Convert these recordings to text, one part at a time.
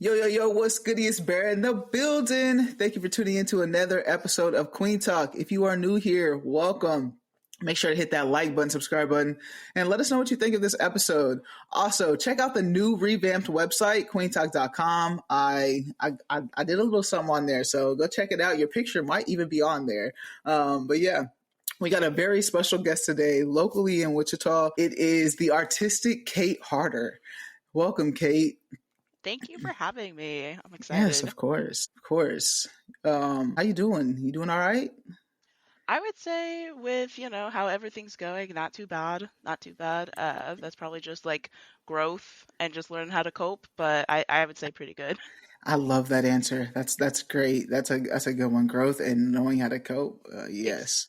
Yo, yo, yo, what's goody? It's Bear in the building. Thank you for tuning into another episode of Kueen Talk. If you are new here, welcome. Make sure to hit that like button, subscribe button, and let us know what you think of this episode. Also, check out the new revamped website, queentalk.com. I did a little something on there, so go check it out. Your picture might even be on there. But yeah, we got a very special guest today, locally in Wichita. It is the artistic Kate Harder. Welcome, Kate. Thank you for having me. I'm Yes, excited. of course, of course. How you doing? You doing all right? I would say with, how everything's going, not too bad. Not too bad. That's probably just like growth and just learning how to cope, but I would say pretty good. I love that answer. That's great. That's a good one. Growth and knowing how to cope. Ex Yes.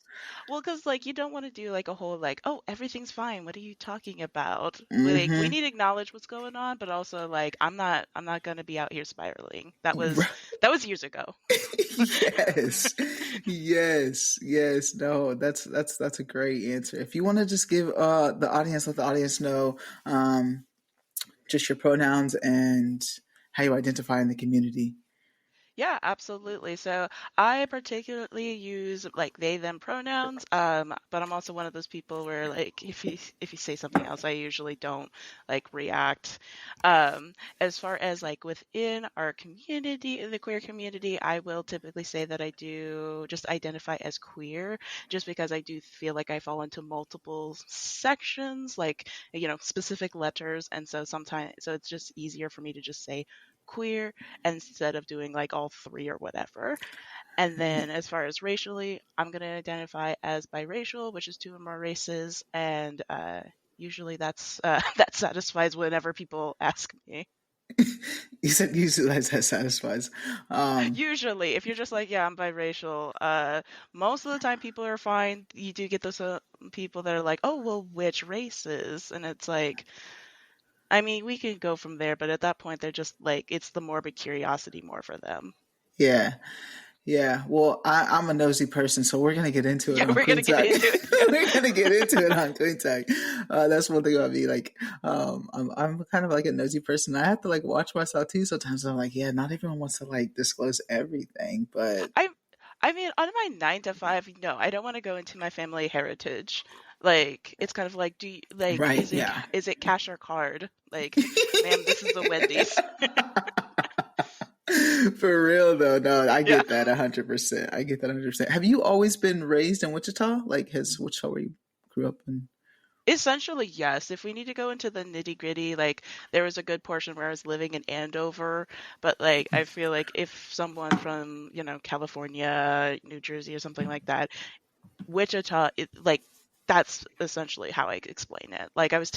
Well, because like you don't want to do like a whole like, oh, everything's fine. What are you talking about? Like we Mm-hmm. need to acknowledge what's going on, but also like I'm not gonna be out here spiraling. That was years ago. Yes. Yes. Yes. No, that's a great answer. If you want to just give let the audience know just your pronouns and how you identify in the community. Yeah, absolutely. So I particularly use like they them pronouns, but I'm also one of those people where like if you say something else, I usually don't like react. As far as like within our community, the queer community, I will typically say that I do just identify as queer, just because I do feel like I fall into multiple sections, like specific letters, and so it's just easier for me to just say queer instead of doing like all three or whatever. And then as far as racially, I'm going to identify as biracial, which is two or more races. And usually that satisfies whenever people ask me. You said usually that satisfies. Um, Usually, if you're just like, yeah, I'm biracial, most of the time people are fine. You do get those people that are like, oh, well, which races? And it's like, I mean, we can go from there, but at that point, they're just like, it's the morbid curiosity more for them. yeah. Yeah, well, I'm a nosy person, so we're gonna get into it Yeah, on we're Queen gonna get Talk. into it. Yeah. We're gonna get into it on Queen Talk. That's one thing about me. Like, I'm kind of like a nosy person. I have to like watch myself too. Sometimes I'm like, yeah, not everyone wants to like disclose everything, but I I mean, on my 9 to 5, no, I don't want to go into my family heritage. Like, it's kind of like, right, is it yeah. is it cash or card? Like, ma'am, this is a Wendy's. For real though, no, I Yeah. get that 100%. I get that 100%. Have you always been raised in Wichita? Like, has Wichita where you grew up in? Essentially, yes. If we need to go into the nitty-gritty, like there was a good portion where I was living in Andover, but like I feel like if someone from, California, New Jersey or something like that, Wichita, like that's essentially how I explain it. Like I was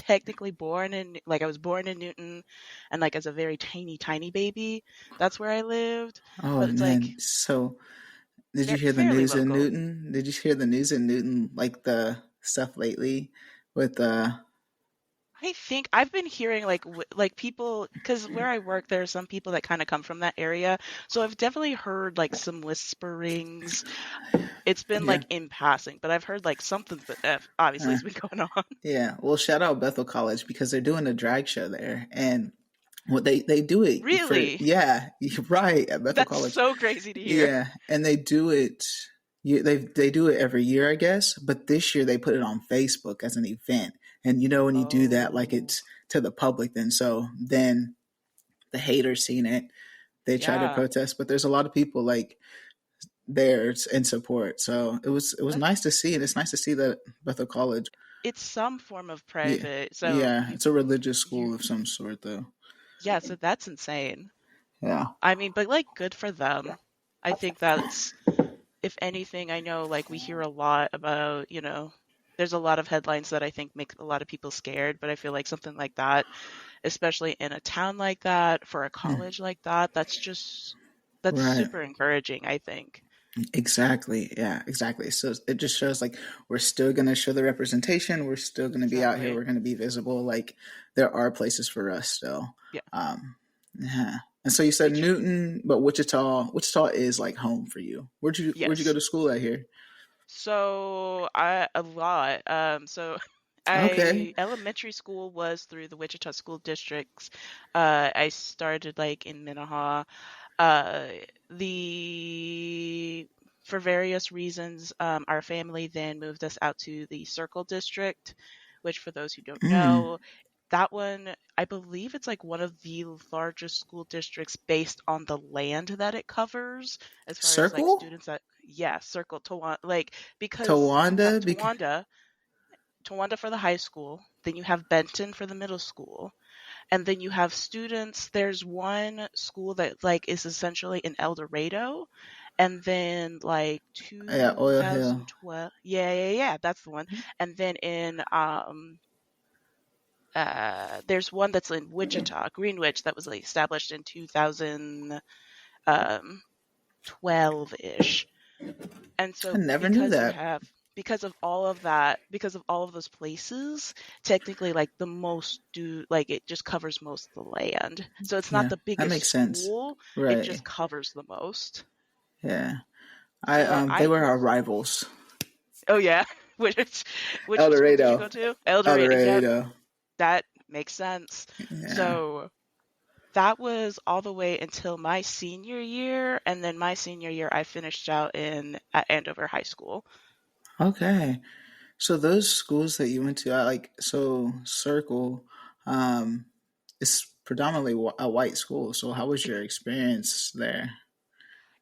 born in Newton, and like as a very tiny, tiny baby, that's where I lived. Oh But it's man, like so did you hear the fairly news in local. Newton? Did you hear the news in Newton, like the stuff lately with I think I've been hearing like people, because where I work, there are some people that kind of come from that area, so I've definitely heard like some whisperings. It's been yeah, like in passing, but I've heard like something that obviously uh, has been going on. yeah. Well, shout out Bethel College because they're doing a drag show there, and what they do it for, Really, yeah, right, at Bethel that's College. so crazy to hear. Yeah, and they do it. They do it every year, I guess. But this year they put it on Facebook as an event, and when you do that, like Oh, it's to the public. Then the haters seen it. They try to yeah. protest, but there's a lot of people like there in support. So it was That's nice to see, and it's nice to see that Bethel College. it's some form of Yeah, private. So yeah, it's a religious you school of some sort, though. yeah, so that's insane. Yeah, I mean, but like good for them. I think that's if anything, I know like we hear a lot about, there's a lot of headlines that I think make a lot of people scared, but I feel like something like that, especially in a town like that, for a yeah, college like that, that's right. super encouraging, I think. Exactly. Yeah, exactly. So it just shows like we're still going to show the representation. We're still going to be out here. Exactly. We're going to be visible. Like there are places for us still. Yeah. Um, yeah. And so you said Did you Newton, but Wichita is like home for you. Where'd you go Yes. to school out here? So I a lot. So Okay. Elementary school was through the Wichita School Districts. I started like in Minnehaha. Uh, the For various reasons, our family then moved us out to the Circle District, which, for those who don't Mm. know, that one, I believe it's like one of the largest school districts based on the land that it covers, as far as like Circle? students that, yeah, Circle Towanda, like, because you have Tawanda? Towanda for the high school, then you have Benton for the middle school, and then you have students. There's one school that like is essentially in El Dorado, and then like Yeah, Oil Hill. 2012, yeah, that's the one. And then in there's one that's in Wichita, Greenwich, that was like established in 2012-ish. And I so never knew that. because of all of those places, technically like the most do like it just covers most of the land. So it's not Yeah, the that biggest makes sense. school, it Right. just covers the most. Yeah. I So they I were our rivals. Oh yeah, which El school did you Dorado. go to? El El Dorado. Yep, Dorado. that makes sense. Yeah. So that was all the way until my senior year, and then my senior year I finished out in at Andover High School. Okay. So those schools that you went to, I like so Circle, um, it's predominantly a white school. So how was your experience there?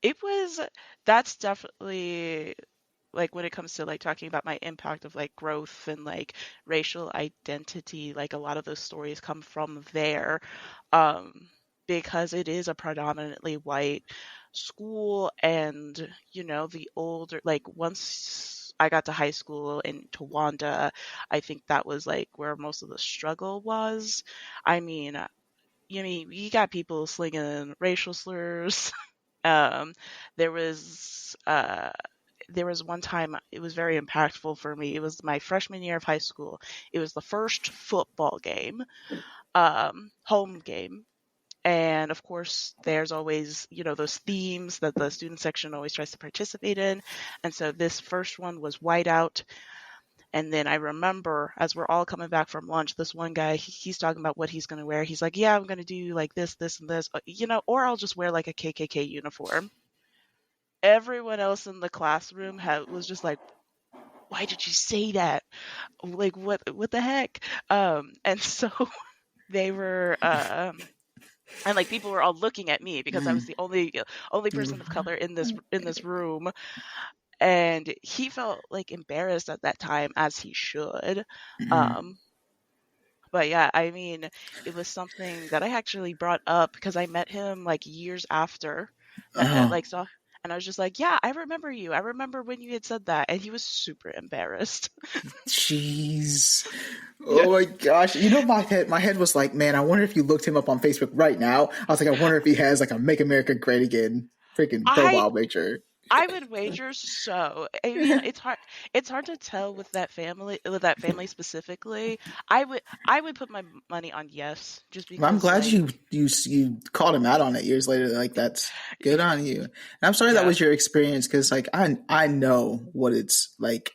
It was That's definitely like when it comes to like talking about my impact of like growth and like racial identity, like a lot of those stories come from there. Um, because it is a predominantly white school, and the older, like, once I got to high school in Towanda, I think that was like where most of the struggle was. I mean, you got people slinging racial slurs. um, there was uh there was one time it was very impactful for me. It was my freshman year of high school. It was the first football game, home game. And of course, there's always, those themes that the student section always tries to participate in. And so this first one was whiteout. And then I remember as we're all coming back from lunch, this one guy, he's talking about what he's going to wear. He's like, yeah, I'm going to do like this, and this, or I'll just wear like a KKK uniform. Everyone else in the classroom was just like, why did you say that? Like, what the heck? And so they were, and like people were all looking at me because I Mm. was the only person of color in this room, and he felt like embarrassed at that time, as he should. Mm. Um, but yeah, I mean, it was something that I actually brought up because I met him like years after that, Oh, like, so. And I was just like, yeah, I remember you. I remember when you had said that. And he was super embarrassed. jeez. Yeah. Oh my gosh. My head was like, man, I wonder if you looked him up on Facebook right now. I was like, I wonder if he has like a Make America Great Again freaking I profile picture. I would wager so. I mean, it's hard to tell with that family specifically. I would put my money on yes, just Well, I'm because glad like, you called him out on it years later. Like that's good on you. And I'm sorry that yeah. was your experience because like I know what it's like.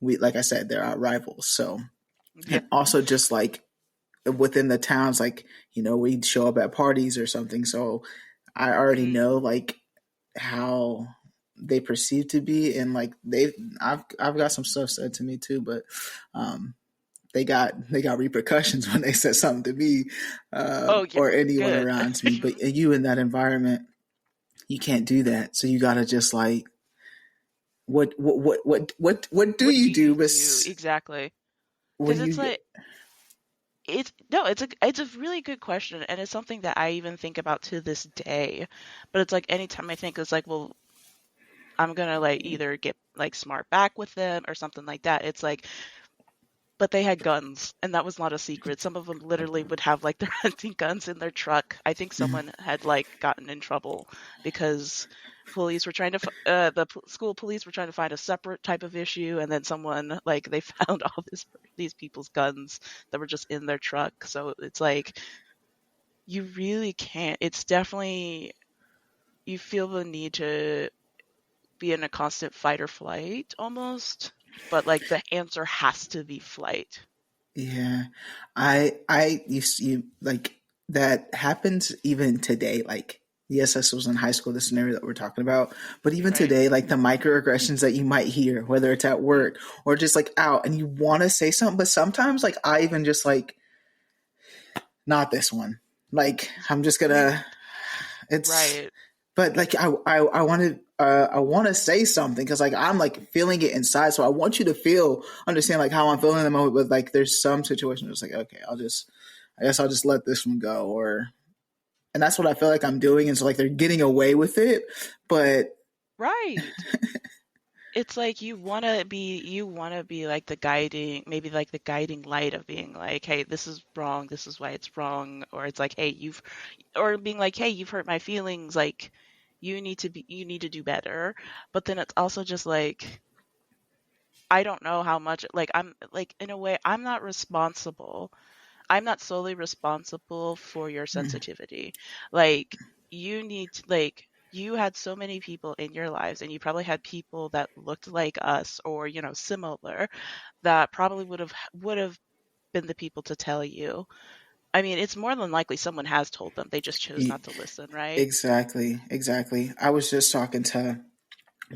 We like I said, they're our rivals. So Yeah. and also just like within the towns, like we'd show up at parties or something. So I already Mm. know like how they perceive to be, and like I've got some stuff said to me too, but um, they got repercussions when they said something to me Oh yeah, or anyone good. around me. But you in that environment, you can't do that. So you gotta just like what do What do you you do? But do exactly? when Because it's you like it's no, it's a really good question, and it's something that I even think about to this day. But it's like anytime I think, it's like, well, I'm gonna like either get like smart back with them or something like that. It's like, but they had guns, and that was not a secret. Some of them literally would have like their hunting guns in their truck. I think someone had like gotten in trouble because police were trying to school police were trying to find a separate type of issue, and then someone like they found all these people's guns that were just in their truck. So it's like you really can't. It's definitely, you feel the need to be in a constant fight or flight almost, but like the answer has to be flight. Yeah, I used you like that happens even today. Like, yes, this was in high school, the scenario that we're talking about, but even Right. today, like the microaggressions that you might hear, whether it's at Mm, work or just like out, and you want to say something, but sometimes like I even just like not this one. Like I'm just gonna. It's right. but like I want to say something because like I'm like feeling it inside, so I want you to feel understand like how I'm feeling in the moment. But like there's some situations where it's like okay, I guess I'll just let this one go, or and that's what I feel like I'm doing, and so like they're getting away with it, but Right. It's like you want to be like the guiding, maybe like the guiding light of being like, hey, this is wrong, this is why it's wrong, or it's like, hey, or being like, hey, you've hurt my feelings, like you need to do better. But then it's also just like, I don't know how much, like, I'm like, in a way, I'm not solely responsible for your sensitivity. Like, you had so many people in your lives, and you probably had people that looked like us or, similar, that probably would have been the people to tell you. I mean, it's more than likely someone has told them. They just chose not to listen, right? exactly. I was just talking to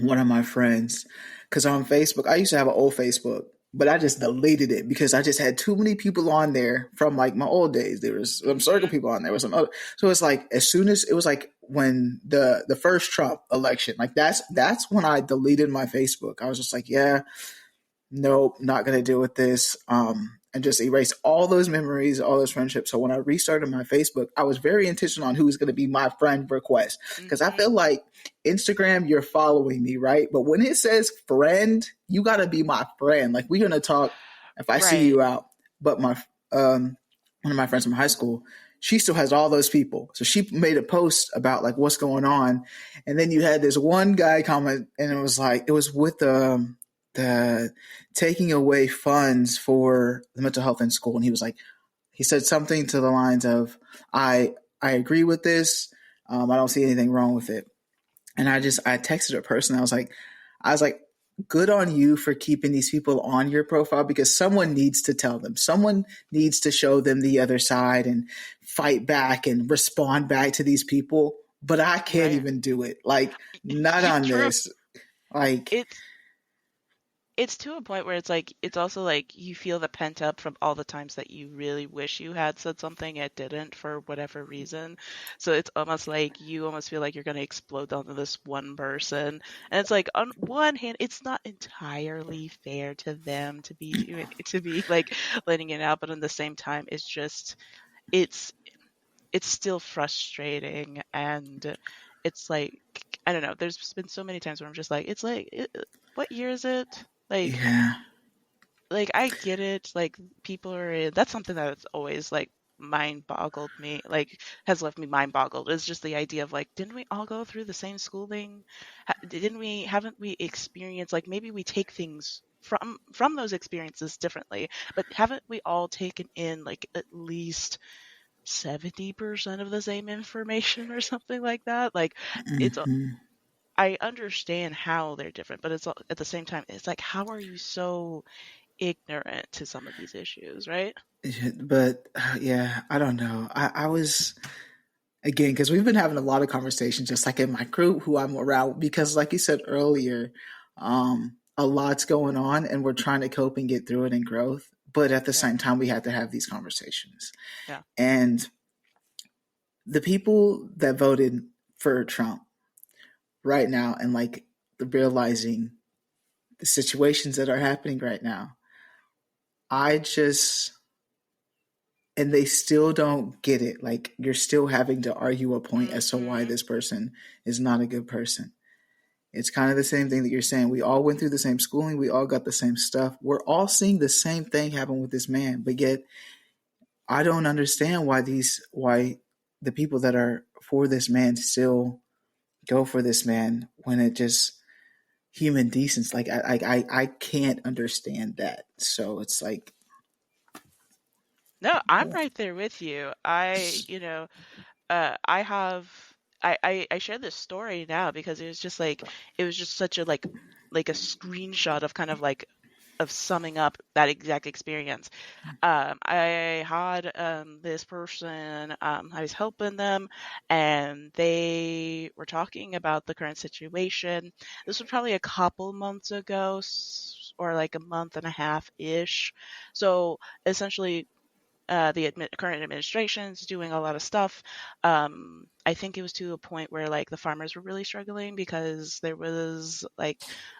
one of my friends because on Facebook I used to have an old Facebook, but I just deleted it because I just had too many people on there from like my old days. There was some circle Hmm. people on there, was some other. So it's like as soon as it was like when the first Trump election, like that's when I deleted my Facebook. I was just like, yeah, nope, not gonna deal with this. And just erase all those memories, all those friendships. So when I restarted my Facebook, I was very intentional on who's gonna be my friend request. Because I Hmm. feel like Instagram, you're following me, right? But when it says friend, you gotta be my friend. Like we're gonna talk if I see Right. you out. But my one of my friends from high school, she still has all those people. So she made a post about like what's going on. And then you had this one guy comment and it was like it was with the taking away funds for the mental health in school, and he was like, he said something to the lines of, I agree with this. I don't see anything wrong with it. And I texted a person. I was like, good on you for keeping these people on your profile because someone needs to tell them. Someone needs to show them the other side and fight back and respond back to these people. But I can't Right. even do it. Like, not You on true. this. Like, It's it's to a point where it's like it's also like you feel the pent up from all the times that you really wish you had said something and didn't for whatever reason. So it's almost like you almost feel like you're going to explode onto this one person. And it's like on one hand, it's not entirely fair to them to be doing to be like letting it out, but at the same time, it's it's still frustrating, and it's like I don't know. There's been so many times where I'm just like, it's like, what year is it? yeah, Like I get it. Like people are in, that's something that's always like mind boggled me, like has left me mind boggled. It's just the idea of like, didn't we all go through the same schooling? Didn't we, haven't we experienced, like maybe we take things from those experiences differently, but haven't we all taken in like at least 70% of the same information or something like that? Like it's hmm, I understand how they're different, but at the same time, it's like, how are you so ignorant to some of these issues, right? but yeah, I don't know. I was again because we've been having a lot of conversations, just like in my group who I'm around, because like you said earlier, a lot's going on, and we're trying to cope and get through it and growth. But at the Yeah, same time, we have to have these conversations. yeah. And the people that voted for Trump right now, and like realizing the situations that are happening right now, I just and they still don't get it. Like you're still having to argue a point as to why Hmm. this person is not a good person. It's kind of the same thing that you're saying. We all went through the same schooling. We all got the same stuff. We're all seeing the same thing happen with this man. But yet, I don't understand why the people that are for this man still go for this man when it just human decency. Like I can't understand that. So it's like, No, I'm right there with you. I have, I share this story now because it was just such a like a screenshot of kind of like of summing up that exact experience. I had this person, I was helping them, and they were talking about the current situation. This was probably a couple months ago, or like a month and a half ish. So essentially, the current administration is doing a lot of stuff. I think it was to a point where like the farmers were really struggling because there was like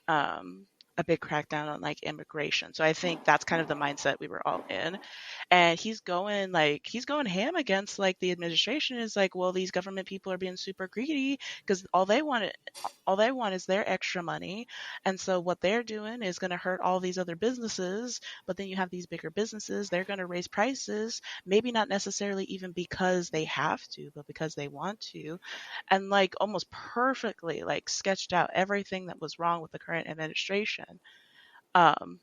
um, a big crackdown on like immigration. So I think that's kind of the mindset we were all in. And he's going ham against like the administration is like, well, these government people are being super greedy because all they want is their extra money. And so what they're doing is going to hurt all these other businesses. But then you have these bigger businesses, they're going to raise prices, maybe not necessarily even because they have to, but because they want to. And like almost perfectly like sketched out everything that was wrong with the current administration. Um,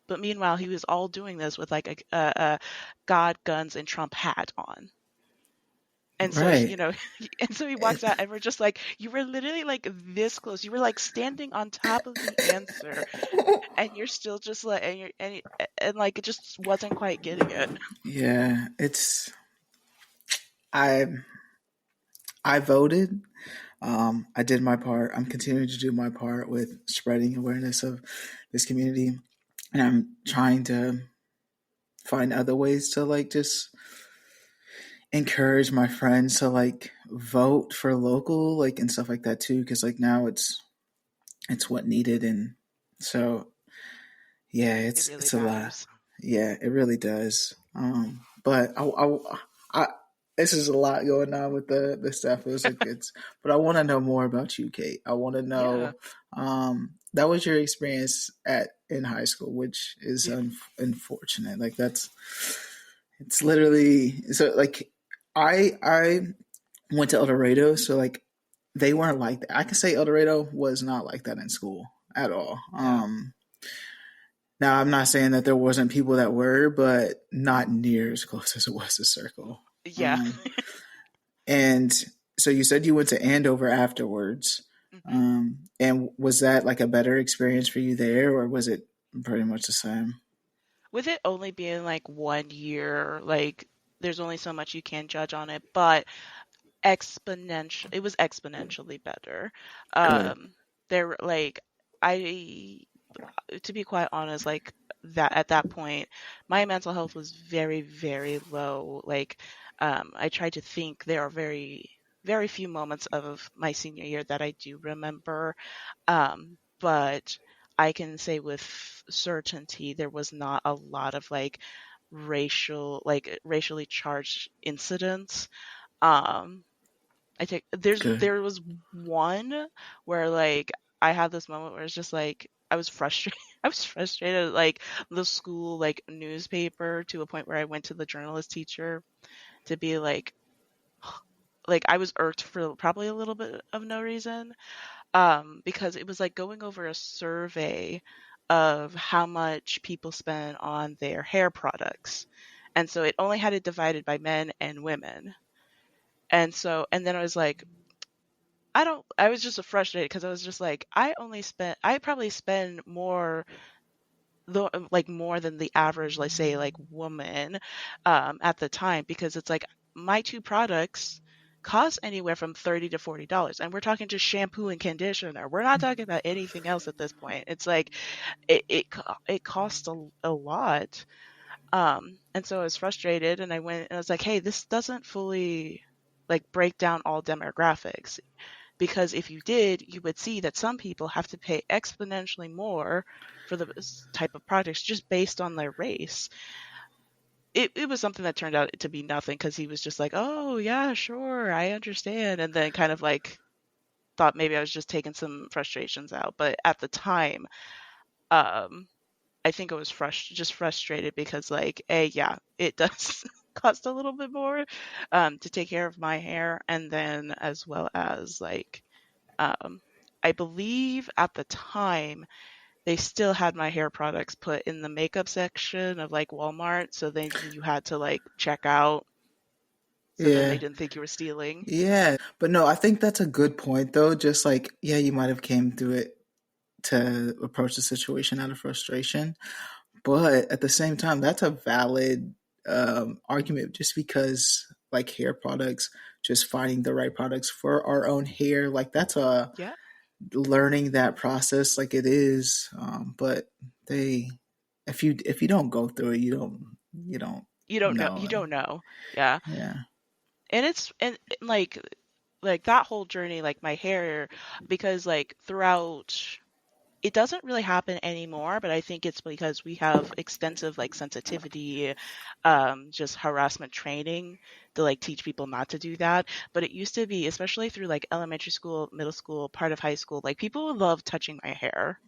but meanwhile, he was all doing this with like a God, guns, and Trump hat on. And so, Right. and so he walks It- out, and we're just like, you were literally like this close. You were like standing on top of the answer, and you're still just like, and like it just wasn't quite getting it. yeah, I I voted. I did my part. I'm continuing to do my part with spreading awareness of this community, and I'm trying to find other ways to like just encourage my friends to like vote for local, like, and stuff like that too, because like now it's what needed. And so yeah, It really it's a lot. matters. Yeah, it really does. But I this is a lot going on with the stuff. It was like it's, but I want to know more about you, Kate. I want to Yeah. know. That was your experience at in high school, which is unfortunate. Like that's it's literally so like I went to El Dorado, so like they weren't like that. I can say El Dorado was not like that in school at all. Yeah. Now, I'm not saying that there wasn't people that were, but not near as close as it was to Circle. Yeah. Um, and so you said you went to Andover afterwards. hmm And was that like a better experience for you there, or was it pretty much the same? With it only being like 1 year, like there's only so much you can judge on it, but it was exponentially better. Good. Um, there like I to be quite honest, like that at that point, my mental health was very, very low. Like, I tried to think. There are very, very few moments of my senior year that I do remember. But I can say with certainty there was not a lot of like racially charged incidents. Um, Good. there was one where like I had this moment where it's just like I was frustrated. I was frustrated at like the school like newspaper to a point where I went to the journalist teacher to be like I was irked for probably a little bit of no reason. Because it was like going over a survey of how much people spend on their hair products. And so it only had it divided by men and women. And then I was like, I was just frustrated because I was just like, I probably spend more, though, like more than the average, let's say, like woman, at the time, because it's like my two products cost anywhere from $30 to $40. And we're talking just shampoo and conditioner. We're not talking about anything else at this point. It's like, it costs a lot. And so I was frustrated and I went and I was like, hey, this doesn't fully like break down all demographics, because if you did, you would see that some people have to pay exponentially more for the type of products just based on their race. It was something that turned out to be nothing because he was just like, oh, yeah, sure, I understand. And then kind of like thought maybe I was just taking some frustrations out. But at the time, um, I think I was just frustrated because, like, yeah, it does cost a little bit more to take care of my hair. And then as well as like, um, I believe at the time they still had my hair products put in the makeup section of like Walmart. So then you had to like check out. So then they Yeah. didn't think you were stealing. Yeah. But no, I think that's a good point though. Just like, yeah, you might have came through it to approach the situation out of frustration. But at the same time, that's a valid argument, just because like hair products, just finding the right products for our own hair, like that's a Yeah. learning that process, like it is. But they, if you don't go through it, you don't You don't know. know. You And don't know. Yeah. yeah. And it's and, like that whole journey, like my hair, because like throughout, it doesn't really happen anymore, but I think it's because we have extensive like sensitivity, just harassment training to like teach people not to do that. But it used to be, especially through like elementary school, middle school, part of high school, like people would love touching my hair.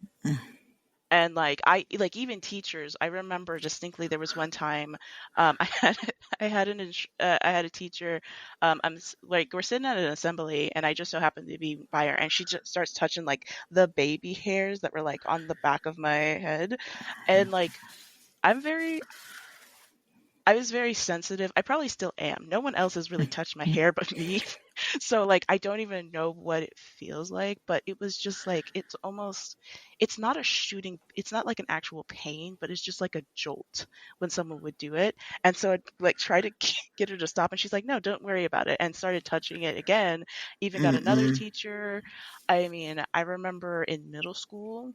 And like I like even teachers, I remember distinctly there was one time I had I had a teacher, like we're sitting at an assembly and I just so happened to be by her and she just starts touching like the baby hairs that were like on the back of my head. And like I'm very I was very sensitive. I probably still am. No one else has really touched my hair but me. So like I don't even know what it feels like, but it was just like it's not a shooting, it's not like an actual pain, but it's just like a jolt when someone would do it. And so I'd like try to get her to stop and she's like, "No, don't worry about it." And started touching it again. Even got another Mm-mm. teacher. I mean, I remember in middle school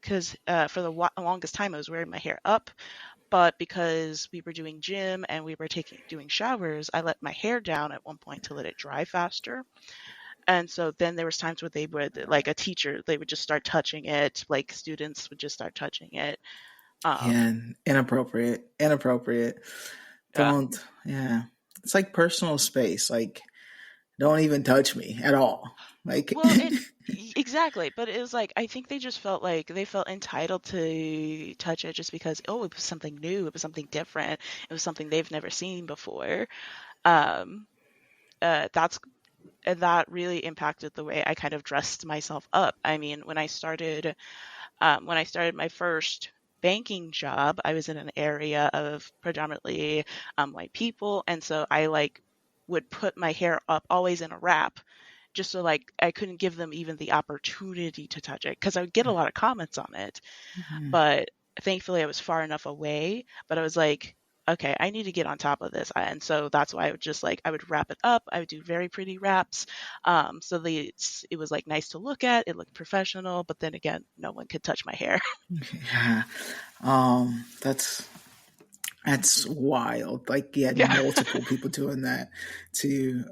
because for the longest time I was wearing my hair up, but because we were doing gym and we were doing showers, I let my hair down at one point to let it dry faster. And so then there was times where they would like a teacher, they would just start touching it, like students would just start touching it. Yeah, Um, inappropriate, inappropriate. yeah. Don't. Yeah, it's like personal space. Like, don't even touch me at all. Like, Well, it exactly, but it was like I think they just felt like they felt entitled to touch it just because oh, it was something new, it was something different, it was something they've never seen before. Um, that's and that really impacted the way I kind of dressed myself up. I mean, when I started my first banking job, I was in an area of predominantly white people, and so I like would put my hair up always in a wrap, just so like I couldn't give them even the opportunity to touch it because I would get a lot of comments on it. But thankfully, I was far enough away. But I was like, okay, I need to get on top of this, and so that's why I would just like I would wrap it up. I would do very pretty wraps, so it was like nice to look at. It looked professional, but then again, no one could touch my hair. yeah, that's wild. Like, you had Yeah. multiple people doing that too.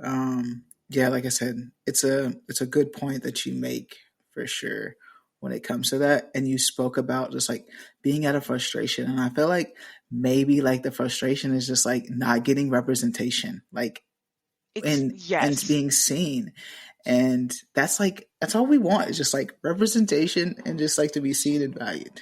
Yeah, like I said, it's a good point that you make for sure when it comes to that. And you spoke about just like being out of frustration, and I feel like maybe like the frustration is just like not getting representation, like and Yes. being seen. And that's like that's all we want is just like representation and just like to be seen and valued.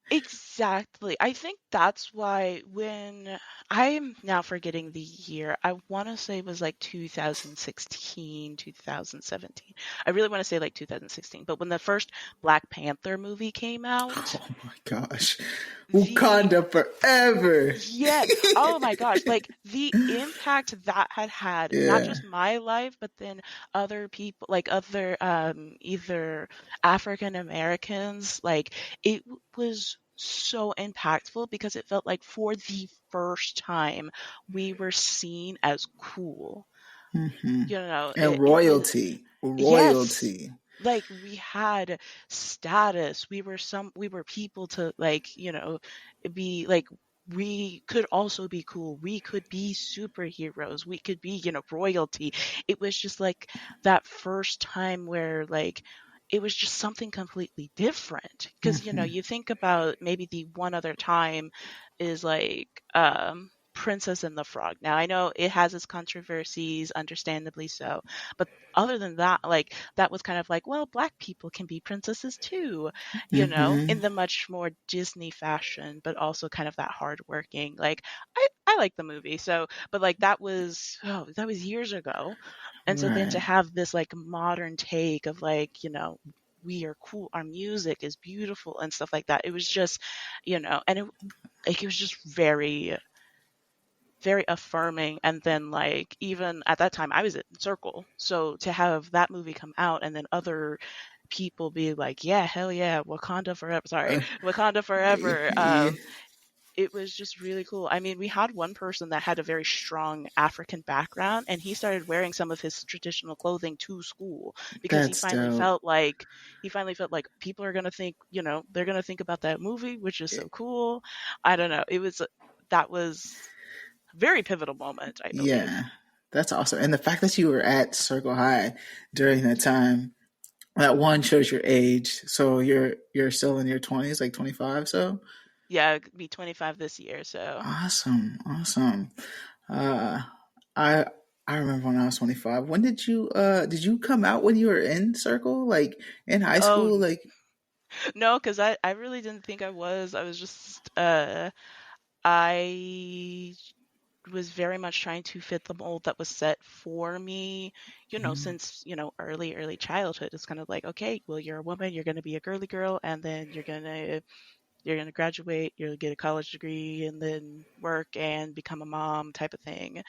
Exactly. I think that's why when I'm now forgetting the year, I want to say it was like 2016, 2017. I really want to say like 2016, but when the first Black Panther movie came out, Oh my gosh. the Wakanda forever. yes. Oh my gosh. Like the impact that had not Yeah. just my life, but then other people, like other, either African Americans, like it was so impactful because it felt like for the first time we were seen as cool. Hmm. You know, And it was, royalty. yes, Royalty. like we had status, we were people to like be like we could also be cool, we could be superheroes, we could be royalty. It was just like that first time where like it was just something completely different because Hmm. you think about maybe the one other time is like Princess and the Frog. Now I know it has its controversies, understandably so, but other than that, like that was kind of like, well, black people can be princesses too, in Hmm. the much more Disney fashion, but also kind of that hardworking. Like I like the movie, so but like that was years ago, and so then to Right. have this like modern take of like we are cool, our music is beautiful and stuff like that. It was just, and it was just very very affirming. And then like even at that time I was in Circle, so to have that movie come out and then other people be like, yeah, hell yeah, Wakanda forever. Sorry, Uh, Wakanda forever. yeah, It was just really cool. I mean, we had one person that had a very strong African background, and he started wearing some of his traditional clothing to school because that's dope. he finally felt like people are gonna think, they're gonna think about that movie, which is so cool. I don't know. That was a very pivotal moment, I believe. Yeah, that's awesome. And the fact that you were at Circle High during that time, that one shows your age. So you're still in your 20s, like 25. So Yeah, I'll be 25 this year, so. awesome, awesome. Uh, I I remember when I was 25. When did you come out when you were in Circle, like in high Oh, school? Like, no, because I really didn't think I was. I was just, I was very much trying to fit the mold that was set for me, mm, since, early childhood. It's kind of like, okay, well, you're a woman, you're going to be a girly girl, and then you're going to graduate, you'll get a college degree, and then work and become a mom type of thing.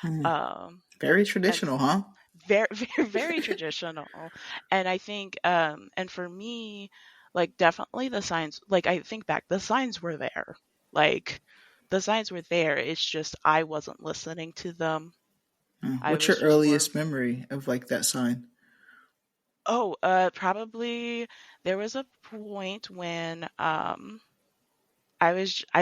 mm, Um, very and traditional, huh? very, very, very traditional. And I think, and for me, like definitely the signs, like I think back, the signs were there. Like the signs were there. It's just I wasn't listening to them. I What's was your just more, earliest memory of like that sign? oh, probably there was a point when I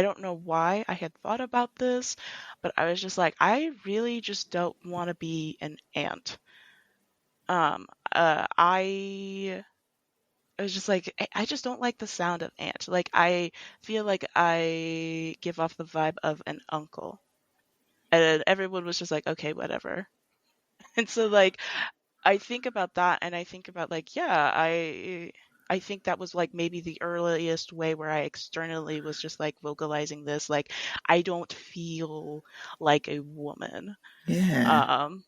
don't know why I had thought about this, but I was just like, I really just don't want to be an ant. Um, I was just like, I just don't like the sound of ant. Like, I feel like I give off the vibe of an uncle. And everyone was just like, okay, whatever. And so, like, I think about that and I think about, like, yeah, I think that was like maybe the earliest way where I externally was just like vocalizing this, like, I don't feel like a woman. Yeah. Um,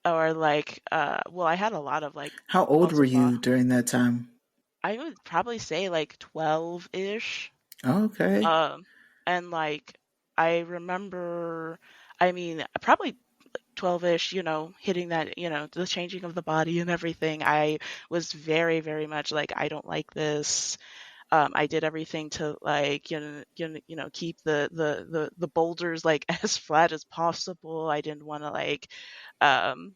or like, well, I had a lot of like How old were also, you during that time? I would probably say like 12-ish. Okay. Um, and like I remember, I mean, probably 12-ish, hitting that, the changing of the body and everything. I was very, very much like, I don't like this. I did everything to like, keep the boulders like as flat as possible. I um,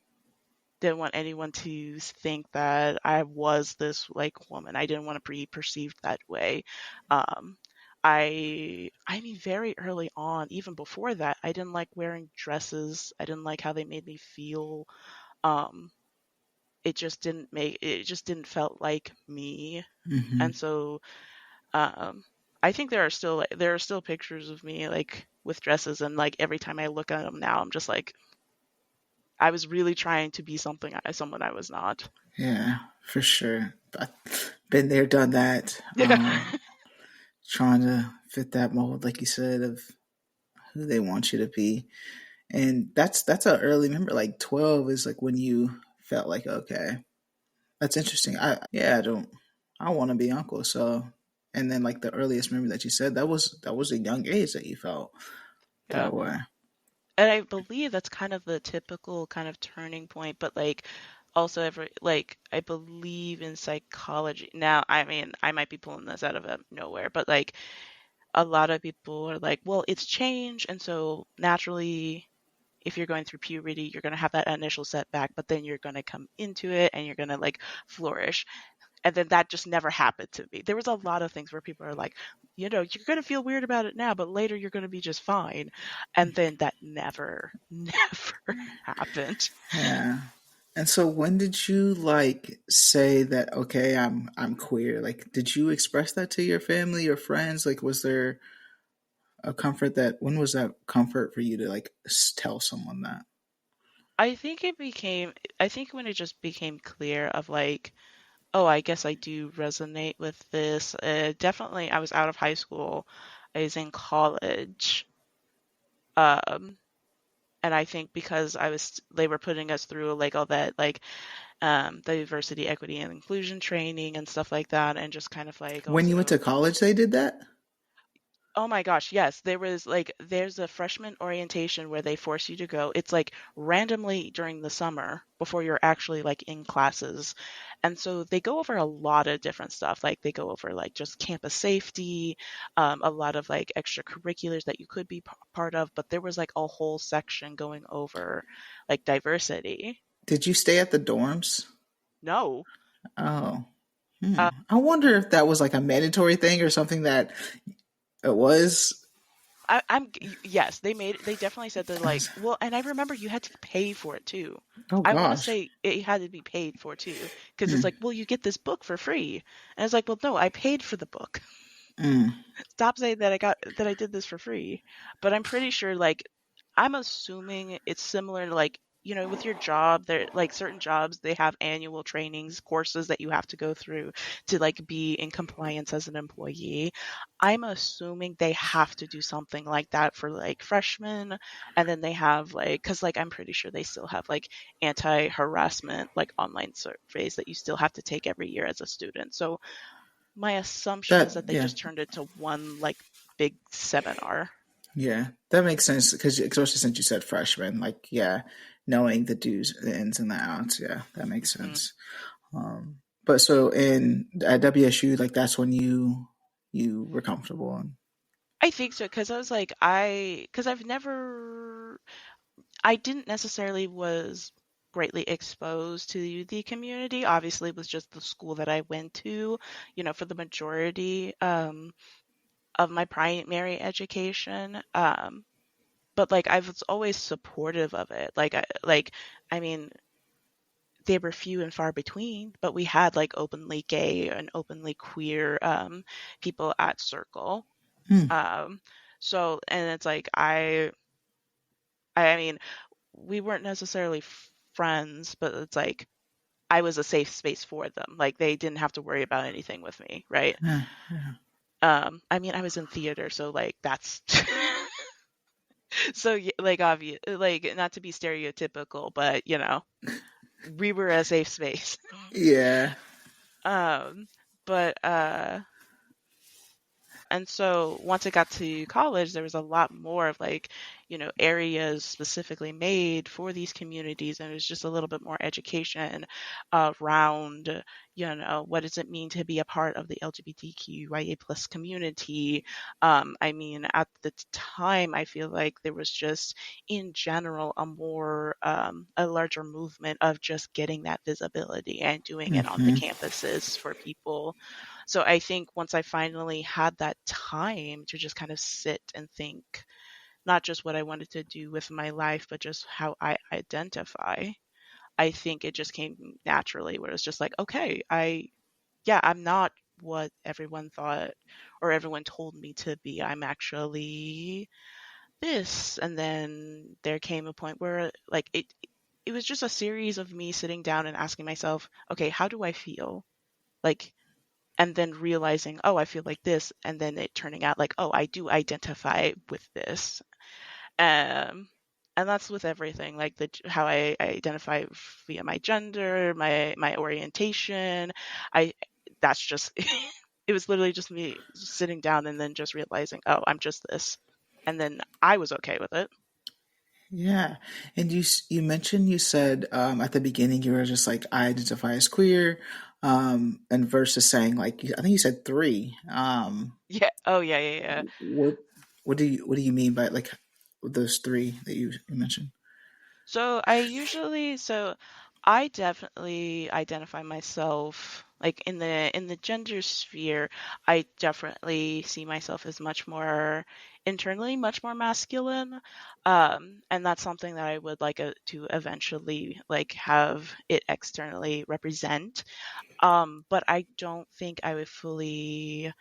didn't want anyone to think that I was this like woman. I didn't want to be perceived that way. Um, I mean, very early on, even before that, I didn't like wearing dresses. I didn't like how they made me feel. Um, it just didn't felt like me. And Hmm. so, um, I think there are still pictures of me like with dresses, and like every time I look at them now, I'm just like, I was really trying to be someone I was not. Yeah, for sure. I've been there, done that. Yeah. Trying to fit that mold, like you said, of who they want you to be. And that's a early member. Like 12 is like when you felt like, okay, that's interesting. I don't I want to be uncle. So, and then like the earliest memory that you said, that was a young age that you felt Yeah. that way. And I believe that's kind of the typical kind of turning point, but like also every like I believe in psychology. Now, I mean, I might be pulling this out of nowhere, but like a lot of people are like, well, it's change, and so naturally if you're going through puberty, you're going to have that initial setback, but then you're going to come into it and you're going to like flourish. And then that just never happened to me. There was a lot of things where people are like, you're going to feel weird about it now, but later you're going to be just fine. And then that never, never happened. Yeah. And so when did you like say that okay, I'm queer? Like did you express that to your family or friends? Like was there a comfort that when was that comfort for you to like tell someone that? I think when it just became clear of like, oh, I guess I do resonate with this. Definitely, I was out of high school. I was in college. Um, and I think because they were putting us through like all that, like diversity, equity, and inclusion training and stuff like that, and just kind of like When you went to also, college they did that? Oh my gosh, yes. There's a freshman orientation where they force you to go. It's like randomly during the summer before you're actually like in classes. And so they go over a lot of different stuff. Like they go over like just campus safety, a lot of like extracurriculars that you could be part of, but there was like a whole section going over like diversity. Did you stay at the dorms? No. Oh, Uh, I wonder if that was like a mandatory thing or something that it was. yes, they definitely said they're like, well, and I remember you had to pay for it too. Oh I want to gosh. say it had to be paid for too, because it's Mm, like, well, you get this book for free, and it's like, well, no, I paid for the book. mm. Stop saying that I did this for free. But I'm pretty sure, like, I'm assuming it's similar to like, with your job, there like certain jobs they have annual trainings, courses that you have to go through to like be in compliance as an employee. I'm assuming they have to do something like that for like freshmen, and then they have like, because like I'm pretty sure they still have like anti-harassment like online surveys that you still have to take every year as a student. So my assumption is That that they yeah just turned it to one like big seminar. yeah that makes sense because especially since you said freshman, like yeah, knowing the do's, the ins and the outs, yeah, that makes Hmm. sense. But so in at WSU, like that's when you were comfortable and I think so because I was like because I didn't necessarily was greatly exposed to the community. Obviously, it was just the school that I went to, for the majority of my primary education. But like I was always supportive of it. I mean, they were few and far between, but we had like openly gay and openly queer people at Circle. hmm, Um, so, and it's like I mean, we weren't necessarily friends, but it's like I was a safe space for them. Like they didn't have to worry about anything with me, right? yeah, yeah, I mean, I was in theater, so like that's so like obvious, like not to be stereotypical, but we were a safe space. yeah. Um, but and so once I got to college, there was a lot more of like, areas specifically made for these communities. And it was just a little bit more education around, what does it mean to be a part of the LGBTQIA plus community? I mean, at the time, I feel like there was just in general a larger movement of just getting that visibility and doing it on the Hmm. campuses for people. So I think once I finally had that time to just kind of sit and think, not just what I wanted to do with my life, but just how I identify, I think it just came naturally where it's just like, okay, yeah, I'm not what everyone thought or everyone told me to be. I'm actually this. And then there came a point where like it was just a series of me sitting down and asking myself, okay, how do I feel? Like and then realizing, oh, I feel like this, and then it turning out like, oh, I do identify with this. Um, and that's with everything, like how I identify via my gender, my orientation. I that's just it was literally just me sitting down and then just realizing, oh, I'm just this, and then I was okay with it. Yeah, and you mentioned you said at the beginning you were just like I identify as queer, and versus saying like I think you said three. Yeah. Oh, yeah, yeah, yeah. What what do you mean by like those three that you mentioned? So I definitely identify myself like in the gender sphere, I definitely see myself as much more internally, much more masculine. And that's something that I would like to eventually like have it externally represent. But I don't think I would fully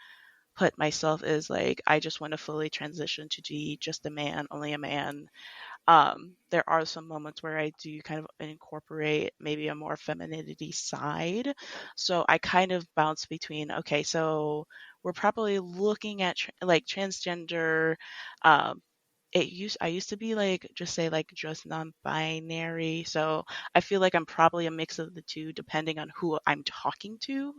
put myself as like I just want to fully transition to be just a man, only a man. There are some moments where I do kind of incorporate maybe a more femininity side. So I kind of bounce between, okay, so we're probably looking at like transgender, um, I used to be like just say like just non-binary. So I feel like I'm probably a mix of the two depending on who I'm talking to.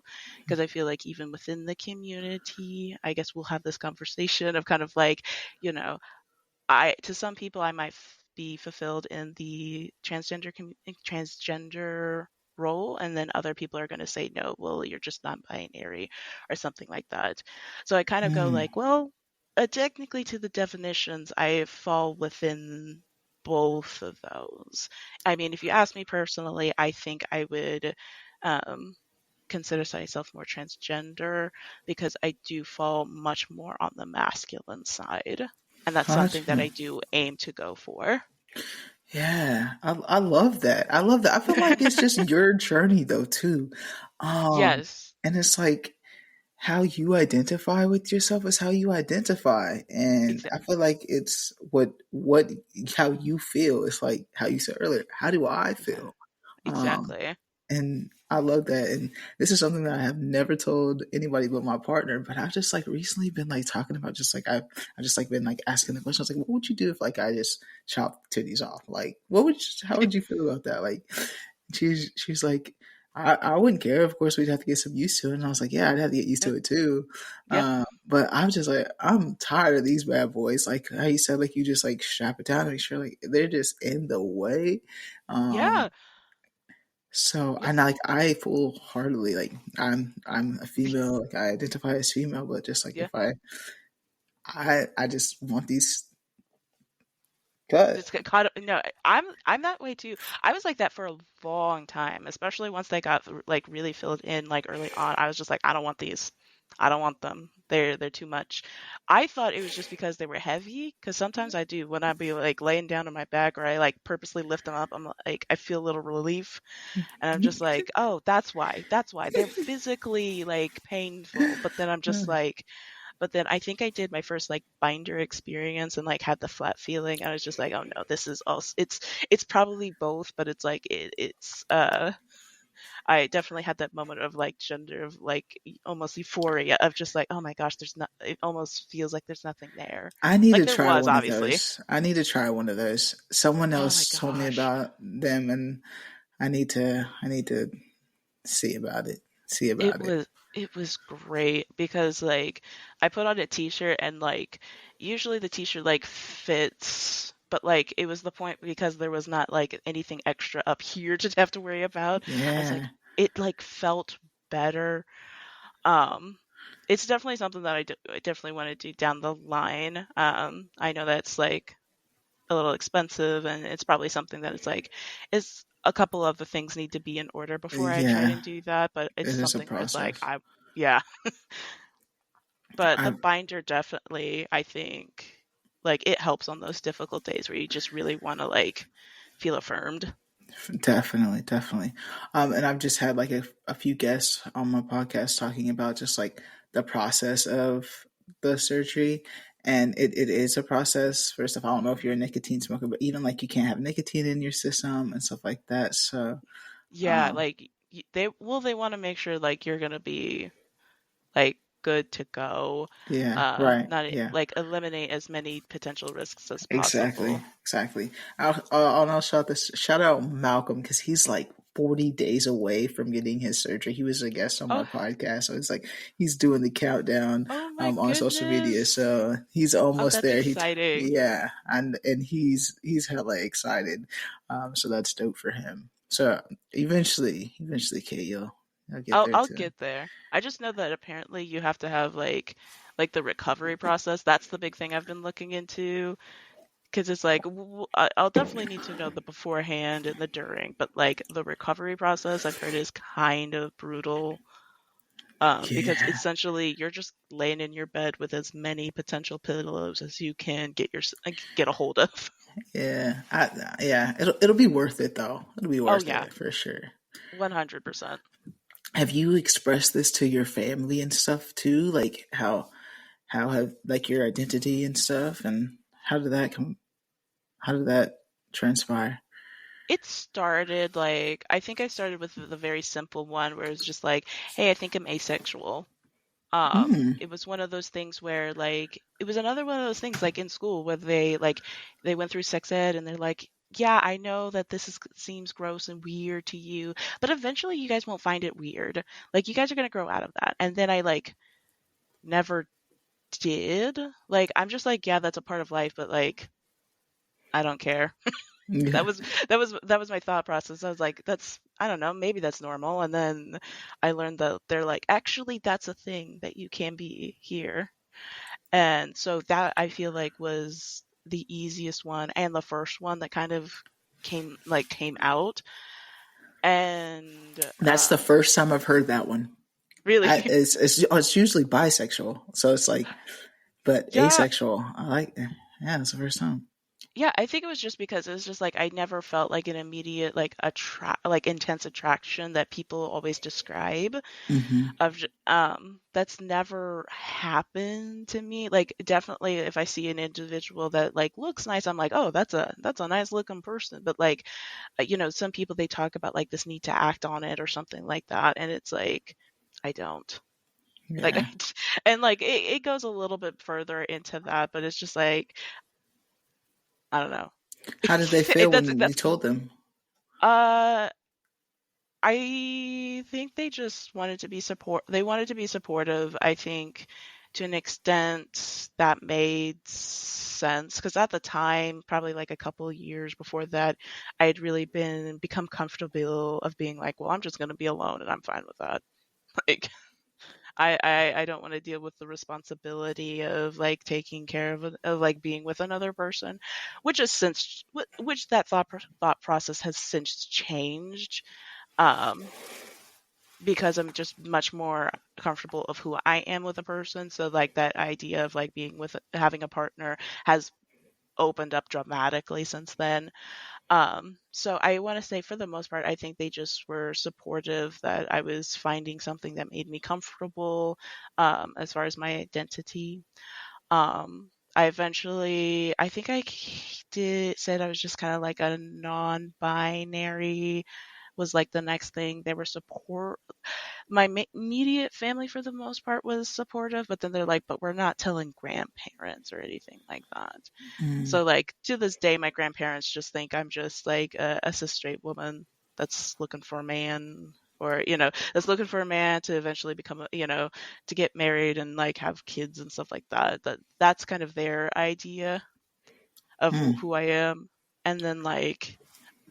Because I feel like even within the community, I guess we'll have this conversation of kind of like, you know, I to some people I might be fulfilled in the transgender role, and then other people are going to say no, well, you're just non-binary or something like that. So I kind of go Hmm. like, well, technically to the definitions, I fall within both of those. I mean, if you ask me personally, I think I would um, consider myself more transgender because I do fall much more on the masculine side. And that's something that Gotcha. I do aim to go for. Yeah, I love that. I love that. I feel like it's just your journey though too. Yes, And it's like how you identify with yourself is how you identify. And I exactly. feel like it's what how you feel. It's like how you said earlier, how do I feel? Um Exactly. and I love that. And this is something that I have never told anybody but my partner. But I've just like recently been like talking about just like I just like been like asking the questions like, what would you do if like I just chopped titties off? Like, how would you feel about that? Like, she's like, I wouldn't care. Of course, we'd have to get some used to it. And I was like, yeah, I'd have to get used Yeah. to it too. Yeah. But I'm just like, I'm tired of these bad boys. Like how you said, like you just like strap it down and make sure like they're just in the way. Um, Yeah. so Yeah. I like I full heartedly like I'm a female, like I identify as female, but just like Yeah. if I just want these cut. Just get caught up. No, I'm that way too. I was like that for a long time, especially once they got like really filled in like early on. I was just like, I don't want these. I don't want them. They're too much. I thought it was just because they were heavy, because sometimes I do when I be like laying down on my back or I like purposely lift them up. I'm like I feel a little relief, and I'm just like, oh, that's why. That's why they're physically like painful. But then I'm just like, but then I think I did my first like binder experience and like had the flat feeling. I was just like, oh no, this is also it's probably both, but it's like it's I definitely had that moment of like gender of like almost euphoria of just like, oh my gosh, there's not it almost feels like there's nothing there. I need Like to there try was one of obviously. those. I need to try one of those. Someone Oh my else told me gosh. about them, and I need to see about it. See It about it. was it was great because like I put on a t-shirt and like usually the t-shirt like fits, but like it was the point because there was not like anything extra up here to have to worry about. I was like Yeah, it like felt better. Um it's definitely something that I definitely want to do down the line. I know that's like a little expensive, and it's probably something that it's like is a couple of the things need to be in order before I try yeah. and do that, but It it's is a something where it's like process. yeah. But the I binder definitely, I think, like it helps on those difficult days where you just really want to like feel affirmed. Definitely, definitely. And I've just had like a few guests on my podcast talking about just like the process of the surgery. And it is a process. First off, I don't know if you're a Hmm. nicotine smoker, but even like you can't have nicotine in your system and stuff like that. So, Yeah, um, like they want to make sure like you're gonna be like good to go. yeah, right. Not Yeah. like eliminate as many potential risks as Exactly, possible. exactly. I'll shout out Malcolm because he's like 40 days away from getting his surgery. He was a guest on my Oh, podcast, so it's like he's doing the countdown oh my on social media. goodness. So he's Oh, almost that's there. exciting. Yeah, and he's hella excited. So that's dope for him. So eventually, Kate, you'll get there I'll too. get there. I just know that apparently you have to have like the recovery process. That's the big thing I've been looking into because it's like I'll definitely need to know the beforehand and the during, but like the recovery process I've heard is kind of brutal. Because Yeah, essentially you're just laying in your bed with as many potential pillows as you can get a hold of. yeah. It'll be worth it though. It'll be Oh worth yeah, it for sure. 100%. Have you expressed this to your family and stuff too? Like how have like your identity and stuff, and how did that come? How did that transpire? It started like I think I started with the very simple one where it's just like, hey, I think I'm asexual. Mm. It was one of those things where like it was another one of those things like in school where they went through sex ed and they're like, yeah, I know that seems gross and weird to you, but eventually you guys won't find it weird. Like you guys are gonna grow out of that. And then I like never did. Like I'm just like, yeah, that's a part of life, but like I don't care. Yeah. That was my thought process. I was like, that's I don't know, maybe that's normal. And then I learned that they're like, actually, that's a thing that you can be here. And so that I feel like was the easiest one and the first one that kind of came out. And That's the first time I've heard that one. really, It's usually bisexual, so it's like, but yeah, asexual. I like. Yeah, that's the first time. yeah, I think it was just because it was just like I never felt like an immediate like intense attraction that people always describe. Hmm. That's never happened to me. Like definitely if I see an individual that like looks nice, I'm like, oh, that's a nice looking person. But like some people they talk about like this need to act on it or something like that, and it's like I don't. Like Yeah. and like it goes a little bit further into that, but it's just like I don't know. How did they feel when you That's told them? uh I think they just wanted to be they wanted to be supportive. I think to an extent that made sense because at the time, probably like a couple of years before that, I had really become comfortable of being like, well, I'm just going to be alone and I'm fine with that. Like I don't want to deal with the responsibility of like taking care of like being with another person, which is since which that thought process has since changed. Um, because I'm just much more comfortable of who I am with a person. So like that idea of like being with having a partner has opened up dramatically since then. So I want to say for the most part, I think they just were supportive that I was finding something that made me comfortable as far as my identity. I think I did said I was just kind of like a non-binary was like the next thing. They were my immediate family for the most part was supportive, but then they're like, but we're not telling grandparents or anything like that. Mm. So like to this day, my grandparents just think I'm just like a cis straight woman that's looking for a man or that's looking for a man to eventually become to get married and like have kids and stuff like that. That's kind of their idea of Mm. who I am. And then like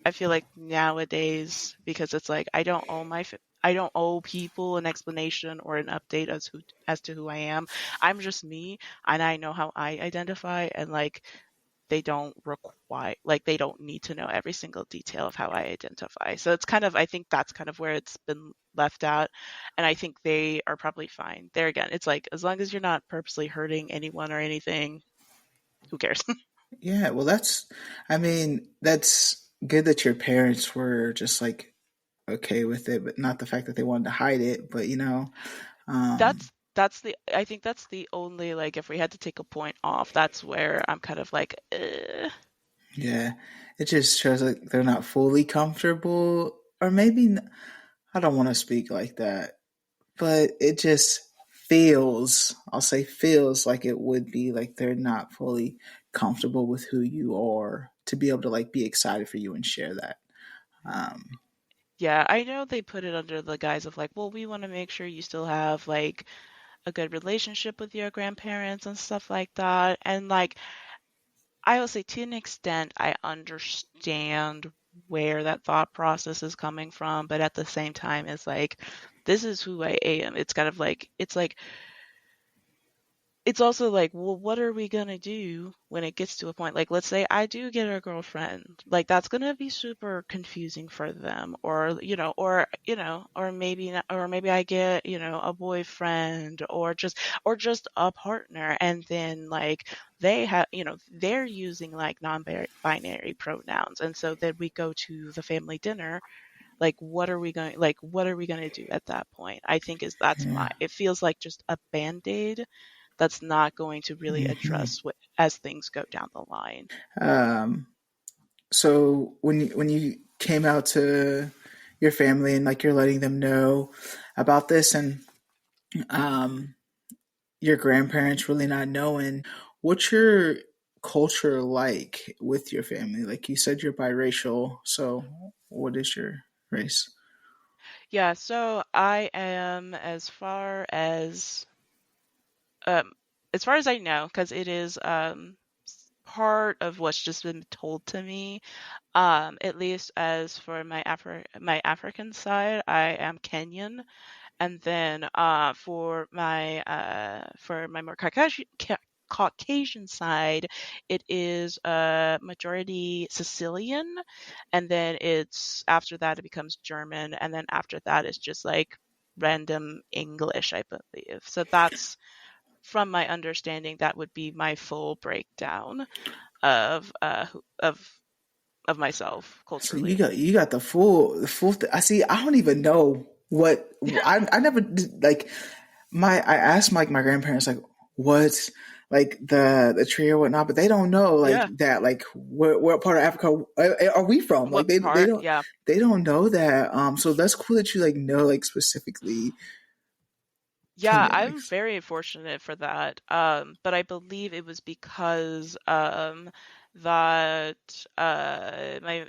I feel like nowadays, because it's like I don't owe people an explanation or an update as to who I am. I'm just me, and I know how I identify, and like they don't need to know every single detail of how I identify. So it's kind of I think that's kind of where it's been left at, and I think they are probably fine. There again, it's like as long as you're not purposely hurting anyone or anything, who cares? Yeah. Well, I mean, that's good that your parents were just like okay with it, but not the fact that they wanted to hide it. But um, That's the I think that's the only like if we had to take a point off, that's where I'm kind of like, yeah, it just shows like they're not fully comfortable, or maybe I don't want to speak like that, but it just feels, I'll say feels like it would be like they're not fully comfortable with who you are to be able to like be excited for you and share that. Um, yeah, I know they put it under the guise of like, well, we want to make sure you still have like a good relationship with your grandparents and stuff like that. And like I will say to an extent, I understand where that thought process is coming from, but at the same time, it's like this is who I am. It's kind of like it's also like, well, what are we gonna do when it gets to a point? Like, let's say I do get a girlfriend, like that's gonna be super confusing for them, or maybe not, or maybe I get, a boyfriend, or just a partner, and then like they're using like non-binary pronouns, and so then we go to the family dinner. What are we going to do at that point? I think is that's yeah. my it feels like just a band-aid that's not going to really Hmm. address what as things go down the line. Um, so when you came out to your family and like you're letting them know about this, and your grandparents really not knowing. What's your culture like with your family? Like you said, you're biracial. So, what is your race? Yeah, so I am um as far as I know, because it is part of what's just been told to me. At least as for my African side, I am Kenyan. And then for my more Caucasian side, it is majority Sicilian, and then it's after that it becomes German, and then after that it's just like random English, I believe. So that's from my understanding, that would be my full breakdown of of myself So you culturally. got I see. I don't even know what I never like. I asked my grandparents like what's like the tree or whatnot, but they don't know like Yeah. that. Like what part of Africa are we from? Like What they part? don't Yeah. they don't know that. So that's cool that you like know like specifically Yeah, Kenya. Like I'm very fortunate for that. But I believe it was because that my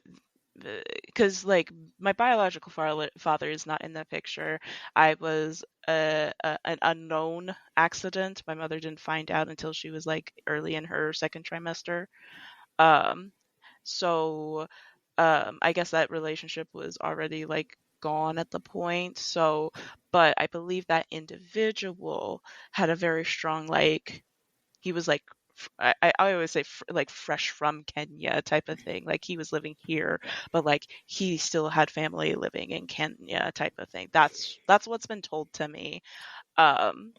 because like my biological father is not in the picture. I was an unknown accident. My mother didn't find out until she was like early in her second trimester. Um, so I guess that relationship was already like gone at the point. So, but I believe that individual had a very strong like he was like I always say like fresh from Kenya type of thing. Like he was living here, but like he still had family living in Kenya type of thing. That's what's been told to me. Um,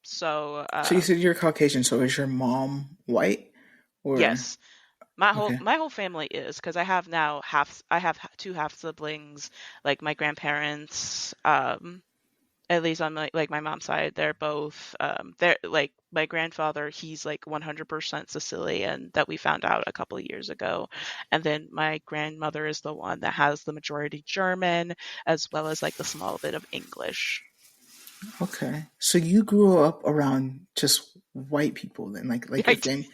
so so, you said you're Caucasian. So is your mom white or yes, okay? my whole family is because I have two half siblings, like my grandparents. At least on my mom's side, they're both they're like my grandfather. He's like 100% Sicilian that we found out a couple of years ago, and then my grandmother is the one that has the majority German as well as like the small bit of English. Okay. So you grew up around just white people then, like I did.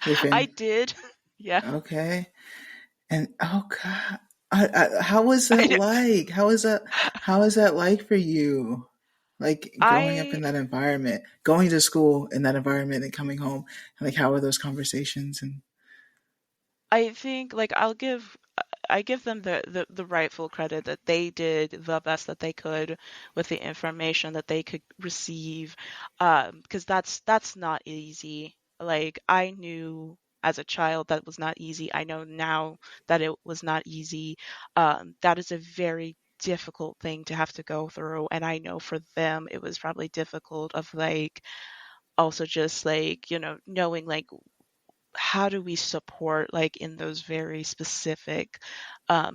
your I fam. did. Yeah. Okay. And oh God, how was I that like? How is that like for you? Like growing up I in that environment, going to school in that environment, and coming home, and like how were those conversations? And I think like I give them the rightful credit that they did the best that they could with the information that they could receive, because that's not easy. Like I knew as a child that was not easy. I know now that it was not easy. That is a very difficult thing to have to go through, and I know for them it was probably difficult of like also just like knowing like how do we support like in those very specific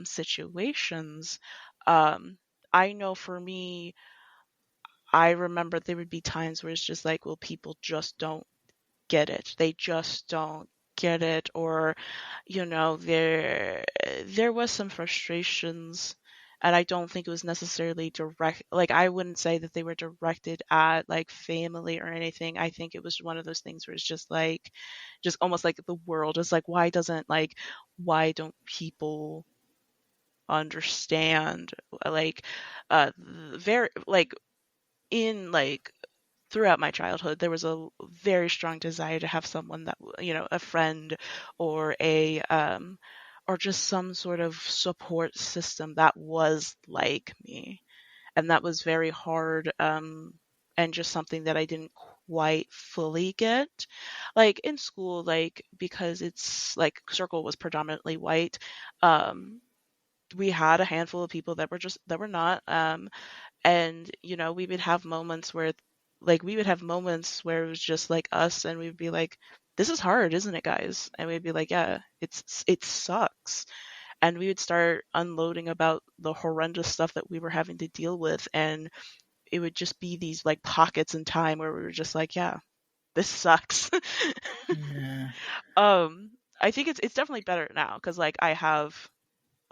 situations. um, I know for me, I remember there would be times where it's just like, well, people just don't get it, they just don't get it, or there was some frustrations, and I don't think it was necessarily direct, like I wouldn't say that they were directed at like family or anything. I think it was one of those things where it's just like just almost like the world is like, why don't people understand, like very like in like throughout my childhood, there was a very strong desire to have someone that, a friend or or just some sort of support system that was like me. And that was very hard, and just something that I didn't quite fully get. Like in school, like because it's like circle was predominantly white, um, we had a handful of people that were not. And we would have moments where it was just like us, and we'd be like, this is hard, isn't it, guys? And we'd be like, yeah, it sucks. And we would start unloading about the horrendous stuff that we were having to deal with, and it would just be these like pockets in time where we were just like, yeah, this sucks. yeah, um I think it's definitely better now because like I have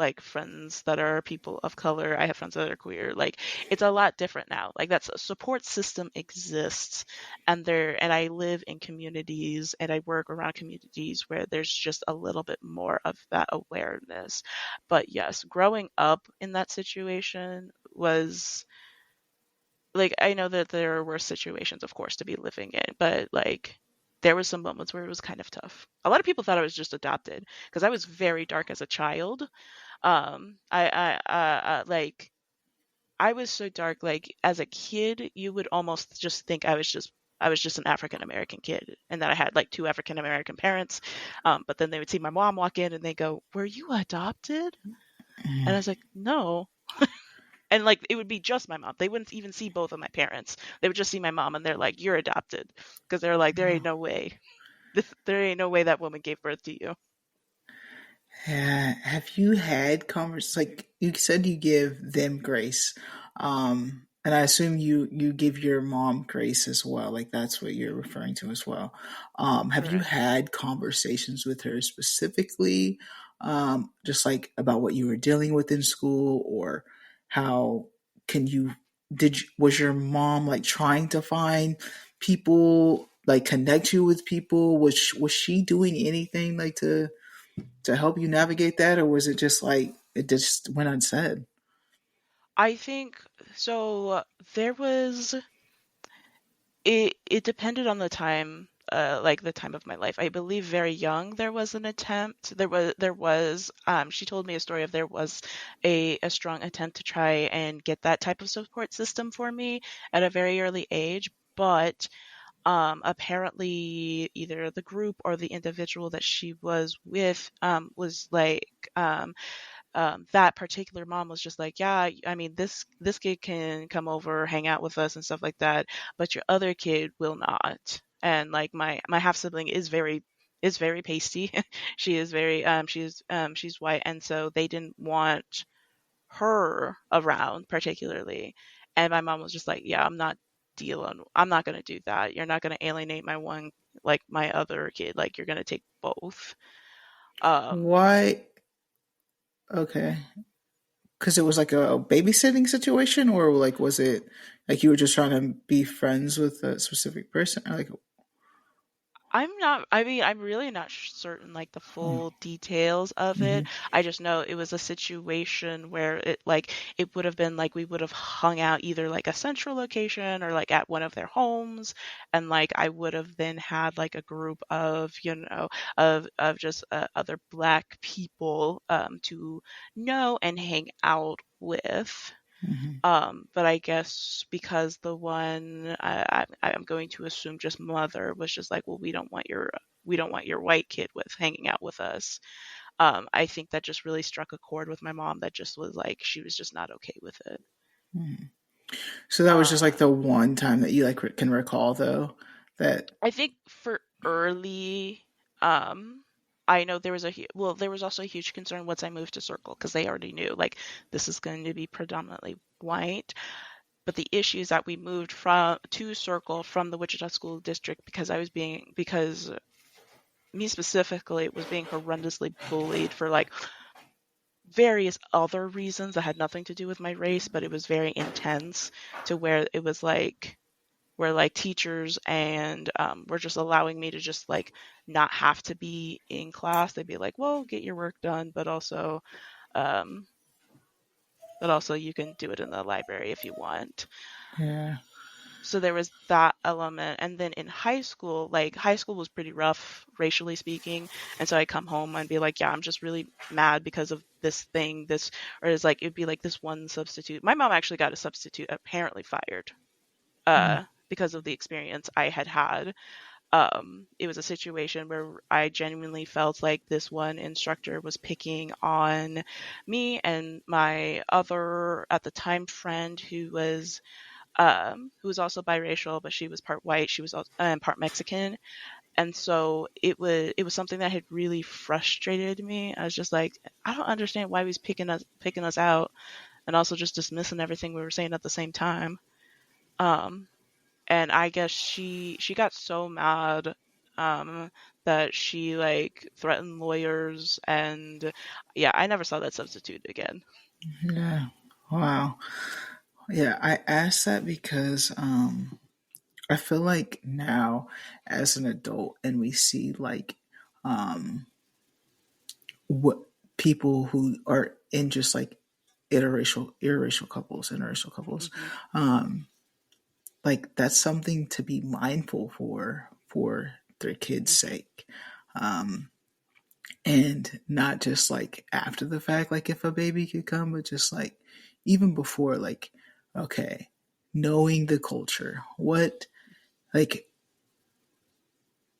like friends that are people of color. I have friends that are queer. Like it's a lot different now. Like that's a support system exists, and I live in communities and I work around communities where there's just a little bit more of that awareness. But yes, growing up in that situation was like, I know that there were situations, of course, to be living in, but like there was some moments where it was kind of tough. A lot of people thought I was just adopted because I was very dark as a child. Like I was so dark. Like as a kid, you would almost just think I was just an African American kid, and that I had like two African American parents. But then they would see my mom walk in, and they go, "Were you adopted?" And I was like, "No." And like it would be just my mom. They wouldn't even see both of my parents. They would just see my mom, and they're like, "You're adopted," because they're like, "There ain't no way. There ain't no way that woman gave birth to you." Yeah. Have you had conversations like you said you give them grace? And I assume you give your mom grace as well. Like that's what you're referring to as well. Have you Correct. had conversations with her specifically, just like about what you were dealing with in school, or how can you was your mom like trying to find people like connect you with people? Was she doing anything like to help you navigate that, or was it just like it just went unsaid? I think so. There was it depended on the time, like the time of my life. I believe very young there was an attempt. She told me a story of there was a strong attempt to try and get that type of support system for me at a very early age, but apparently either the group or the individual that she was with was like that particular mom was just like, yeah, I mean, this kid can come over, hang out with us and stuff like that, but your other kid will not. And like my half sibling is very pasty. She is very she's white, and so they didn't want her around particularly. And my mom was just like, yeah, I'm not going to do that. You're not going to alienate my one, like my other kid. Like you're going to take both. Um, Why? Okay, because it was like a babysitting situation, or like was it like you were just trying to be friends with a specific person? Like, I mean, I'm really not certain like the full details of mm-hmm, it. I just know it was a situation where it would have been like we would have hung out either like a central location or like at one of their homes, and like I would have then had like a group of, of just other Black people to know and hang out with. mm-hmm, But I guess because the one I'm going to assume just mother was just like, well, we don't want your white kid with hanging out with us. I think that just really struck a chord with my mom that just was like she was just not okay with it. mm-hmm. So that was just like Uh, the one time that you like can recall, though. That I think for early, um, I know there was there was also a huge concern once I moved to Circle because they already knew like this is going to be predominantly white. But the issue is that we moved from to Circle from the Wichita School District because me specifically was being horrendously bullied for like various other reasons that had nothing to do with my race, but it was very intense to where it was like where like teachers and were just allowing me to just like not have to be in class. They'd be like, "Well, get your work done, um, but also you can do it in the library if you want." yeah, So there was that element. And then in high school, like high school was pretty rough racially speaking, and so I come home and be like, yeah, I'm just really mad because of this thing, this, or it's like it'd be like this one substitute. My mom actually got a substitute apparently fired mm, because of the experience I had had. It was a situation where I genuinely felt like this one instructor was picking on me and my other at the time friend who was also biracial, but she was part white. She was part Mexican, and so it was something that had really frustrated me. I was just like, I don't understand why he's picking us out, and also just dismissing everything we were saying at the same time. Um, and I guess she got so mad that she like threatened lawyers, and yeah, I never saw that substitute again. Yeah. Wow. Yeah, I asked that because I feel like now as an adult and we see like um what people who are in just like interracial couples, Hmm. um like that's something to be mindful for their kids' Hmm. sake. Um and not just like after the fact, like if a baby could come, but just like even before, like, okay, knowing the culture, like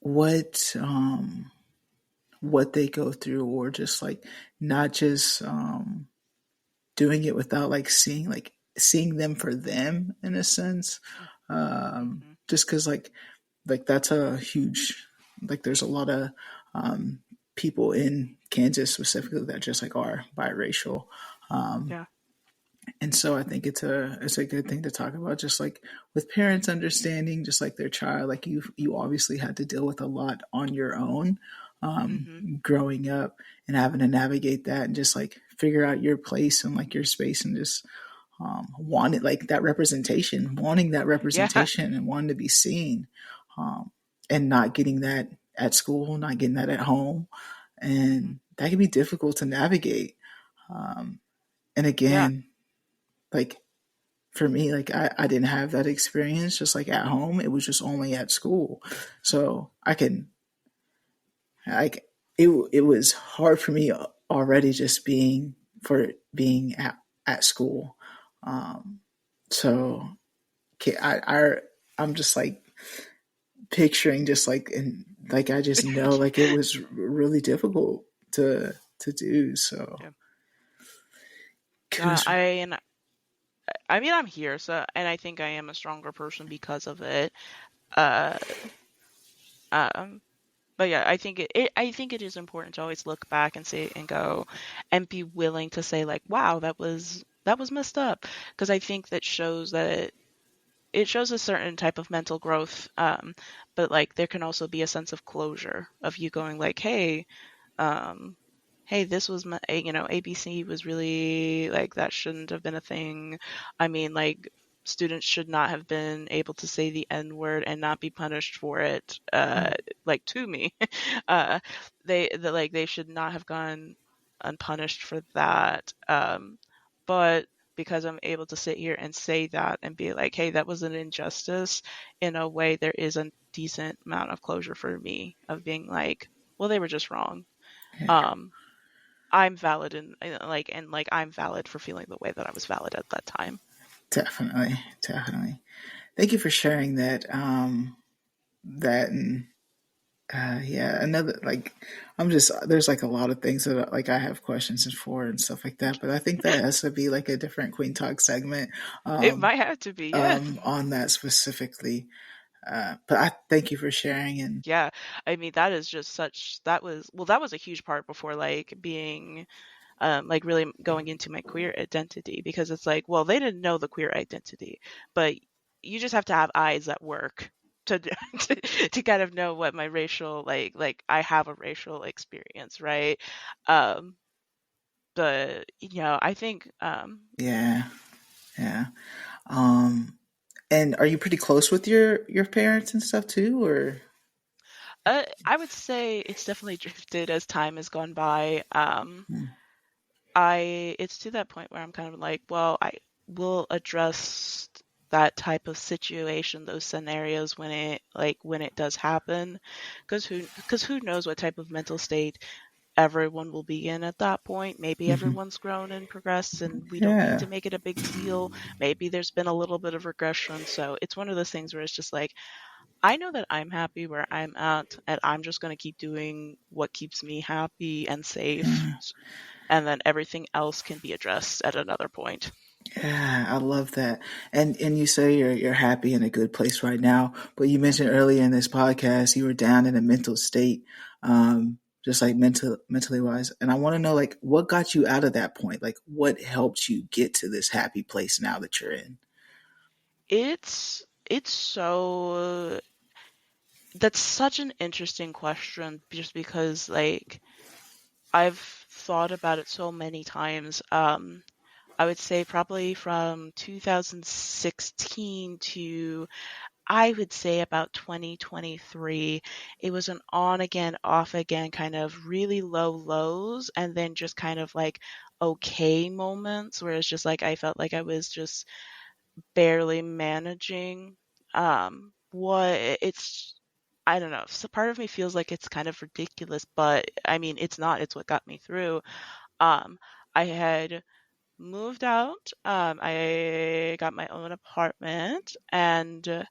what what they go through, or just like not just doing it without like seeing them for them in a sense. Hmm. Just because like that's a huge, like there's a lot of um people in Kansas specifically that just like are biracial. um Yeah. and so I think it's a good thing to talk about, just like with parents understanding just like their child, like you obviously had to deal with a lot on your own, um Hmm. growing up, and having to navigate that and just like figure out your place and like your space, and just wanted like that representation, wanting that Yeah. representation and wanting to be seen, um, and not getting that at school, not getting that at home. Hmm. And that can be difficult to navigate. Um, and Yeah. again, like for me, like I didn't have that experience just like at home. It was just only at school. So I can, like, it was hard for me already just being at school. Um, so I'm just like picturing just like, and like I just know like it was really difficult to do. So Yeah. goodness, I and I mean, I'm here, so, and I think I am a stronger person because of it. Uh, um, but yeah, I think it is important to always look back and say and go, and be willing to say like, wow, that was messed up, because I think that shows that it shows a certain type of mental growth. But like there can also be a sense of closure of you going like, um, hey, this was my, ABC was really like that shouldn't have been a thing. I mean, like students should not have been able to say the N word and not be punished for it. Like to me, uh, they should not have gone unpunished for that. But because I'm able to sit here and say that and be like, hey, that was an injustice, in a way, there is a decent amount of closure for me of being like, well, they were just wrong. yeah, um I'm valid, and I'm valid for feeling the way that I was valid at that time. definitely, definitely. Thank you for sharing that. That and yeah, another like I'm just there's like a lot of things that like I have questions for and stuff like that, but I think that has to be like a different Queen Talk segment It um, might have to be, yeah. on that specifically. But I thank you for sharing. And Yeah, I mean, that is just such that was well, that was a huge part before like being like really going into my queer identity, because it's like, well, they didn't know the queer identity, but you just have to have eyes that work to to kind of know what my racial, like I have a racial experience, right? um but I think yeah, yeah. Um, and are you pretty close with your parents and stuff too, or? I would say it's definitely drifted as time has gone by. Hmm. It's to that point where I'm kind of like, well, I will address that type of situation, those scenarios when it does happen, because who knows what type of mental state everyone will be in at that point. Maybe Hmm. everyone's grown and progressed, and we don't need Yeah, to make it a big deal. Maybe there's been a little bit of regression, so it's one of those things where it's just like, I know that I'm happy where I'm at, and I'm just going to keep doing what keeps me happy and safe, yeah, and then everything else can be addressed at another point. yeah. I love that. And you say you're happy in a good place right now, but you mentioned earlier in this podcast you were down in a mental state, just like mentally wise. And I want to know like what got you out of that point? Like what helped you get to this happy place now that you're in? It's so That's such an interesting question just because like I've thought about it so many times. I would say probably from 2016 to I would say about 2023, it was an on again, off again kind of really low lows and then just kind of like okay moments where it's just like I felt like I was just barely managing. What it's I don't know. So part of me feels like it's kind of ridiculous, but I mean, it's not. It's what got me through. Um, I had moved out. I got my own apartment, and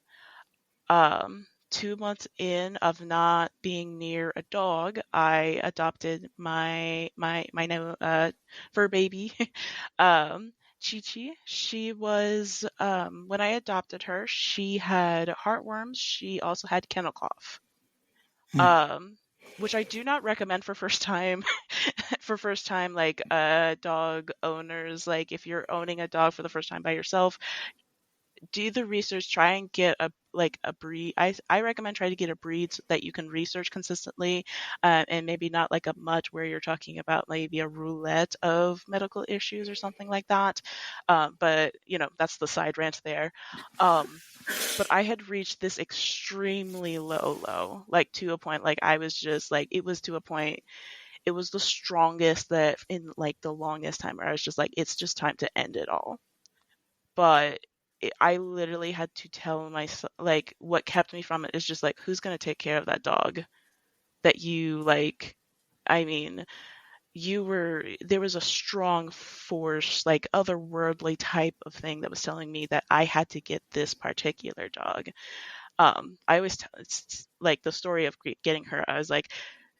2 months in of not being near a dog, I adopted my new fur baby, Chi Chi. She was when I adopted her, she had heartworms. She also had kennel cough. Hmm. Um, which I do not recommend for first time for first time like dog owners. Like if you're owning a dog for the first time by yourself, do the research, try and get a like a breed. I recommend try to get a breed that you can research consistently, and maybe not like a mutt where you're talking about maybe a roulette of medical issues or something like that. But you know that's the side rant there. Um, but I had reached this extremely low, like to a point like I was just like it was to a point. It was the strongest that in like the longest time where I was just like it's just time to end it all. But I literally had to tell myself, like, what kept me from it is just like, who's going to take care of that dog that you like? I mean, there was a strong force, like, otherworldly type of thing that was telling me that I had to get this particular dog. I always tell, it's like the story of getting her. I was like,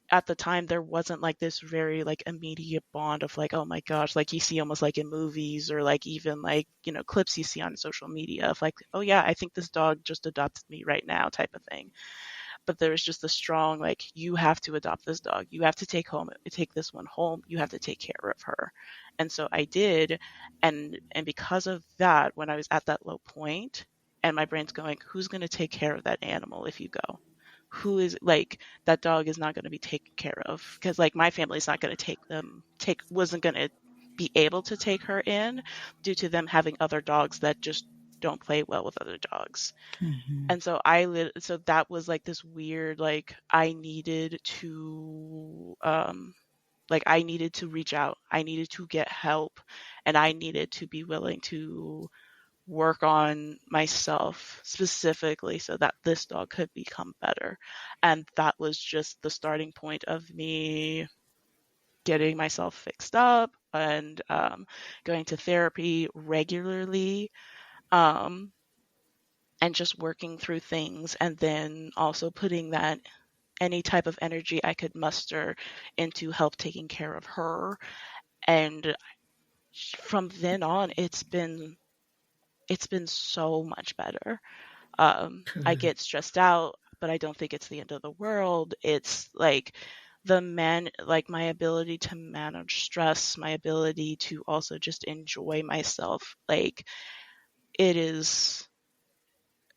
at the time there wasn't like this very like immediate bond of like oh my gosh like you see almost like in movies or like even like clips you see on social media of like oh yeah I think this dog just adopted me right now type of thing, but there's just a strong like you have to adopt this dog, you have to take this one home, you have to take care of her. And so I did, and because of that, when I was at that low point and my brain's going who's going to take care of that animal if you go, who is like that dog is not going to be taken care of because like my family's not going to take wasn't going to be able to take her in due to them having other dogs that just don't play well with other dogs. Hmm. And so so that was like this weird like I needed to reach out, I needed to get help, and I needed to be willing to work on myself specifically so that this dog could become better. And that was just the starting point of me getting myself fixed up and going to therapy regularly, um, and just working through things. And then also putting that any type of energy I could muster into help taking care of her. And from then on, it's been so much better. I Good. get stressed out, but I don't think it's the end of the world. It's like like my ability to manage stress, my ability to also just enjoy myself. Like it is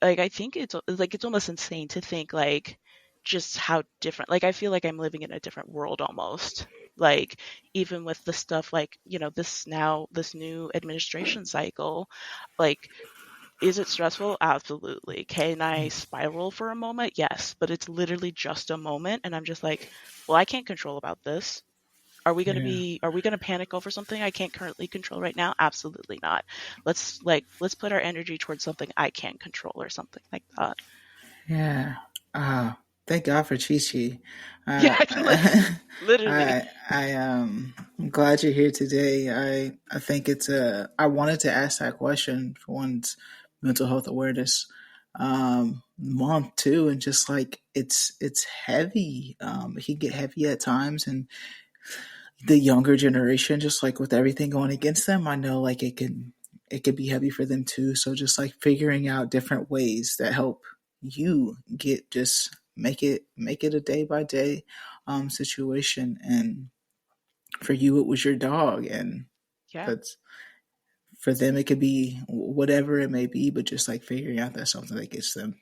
like I think it's like it's almost insane to think like just how different. Like I feel like I'm living in a different world almost. Like even with the stuff like, this new administration cycle, like is it stressful? Absolutely. Can I spiral for a moment? Yes, but it's literally just a moment and I'm just like, well, I can't control about this. Yeah. Are we going to panic over something I can't currently control right now? Absolutely not. Let's put our energy towards something I can control or something like that. Yeah. Thank God for Chi Chi. Yeah, literally. I'm glad you're here today. I think I wanted to ask that question for one's mental health awareness month too, and just like it's heavy. It can get heavy at times, and the younger generation, just like with everything going against them, I know like it could be heavy for them too. So just like figuring out different ways that help you get just make it a day by day situation. And for you, it was your dog, and Yeah. that's for them. It could be whatever it may be, but just like figuring out that's something that gets them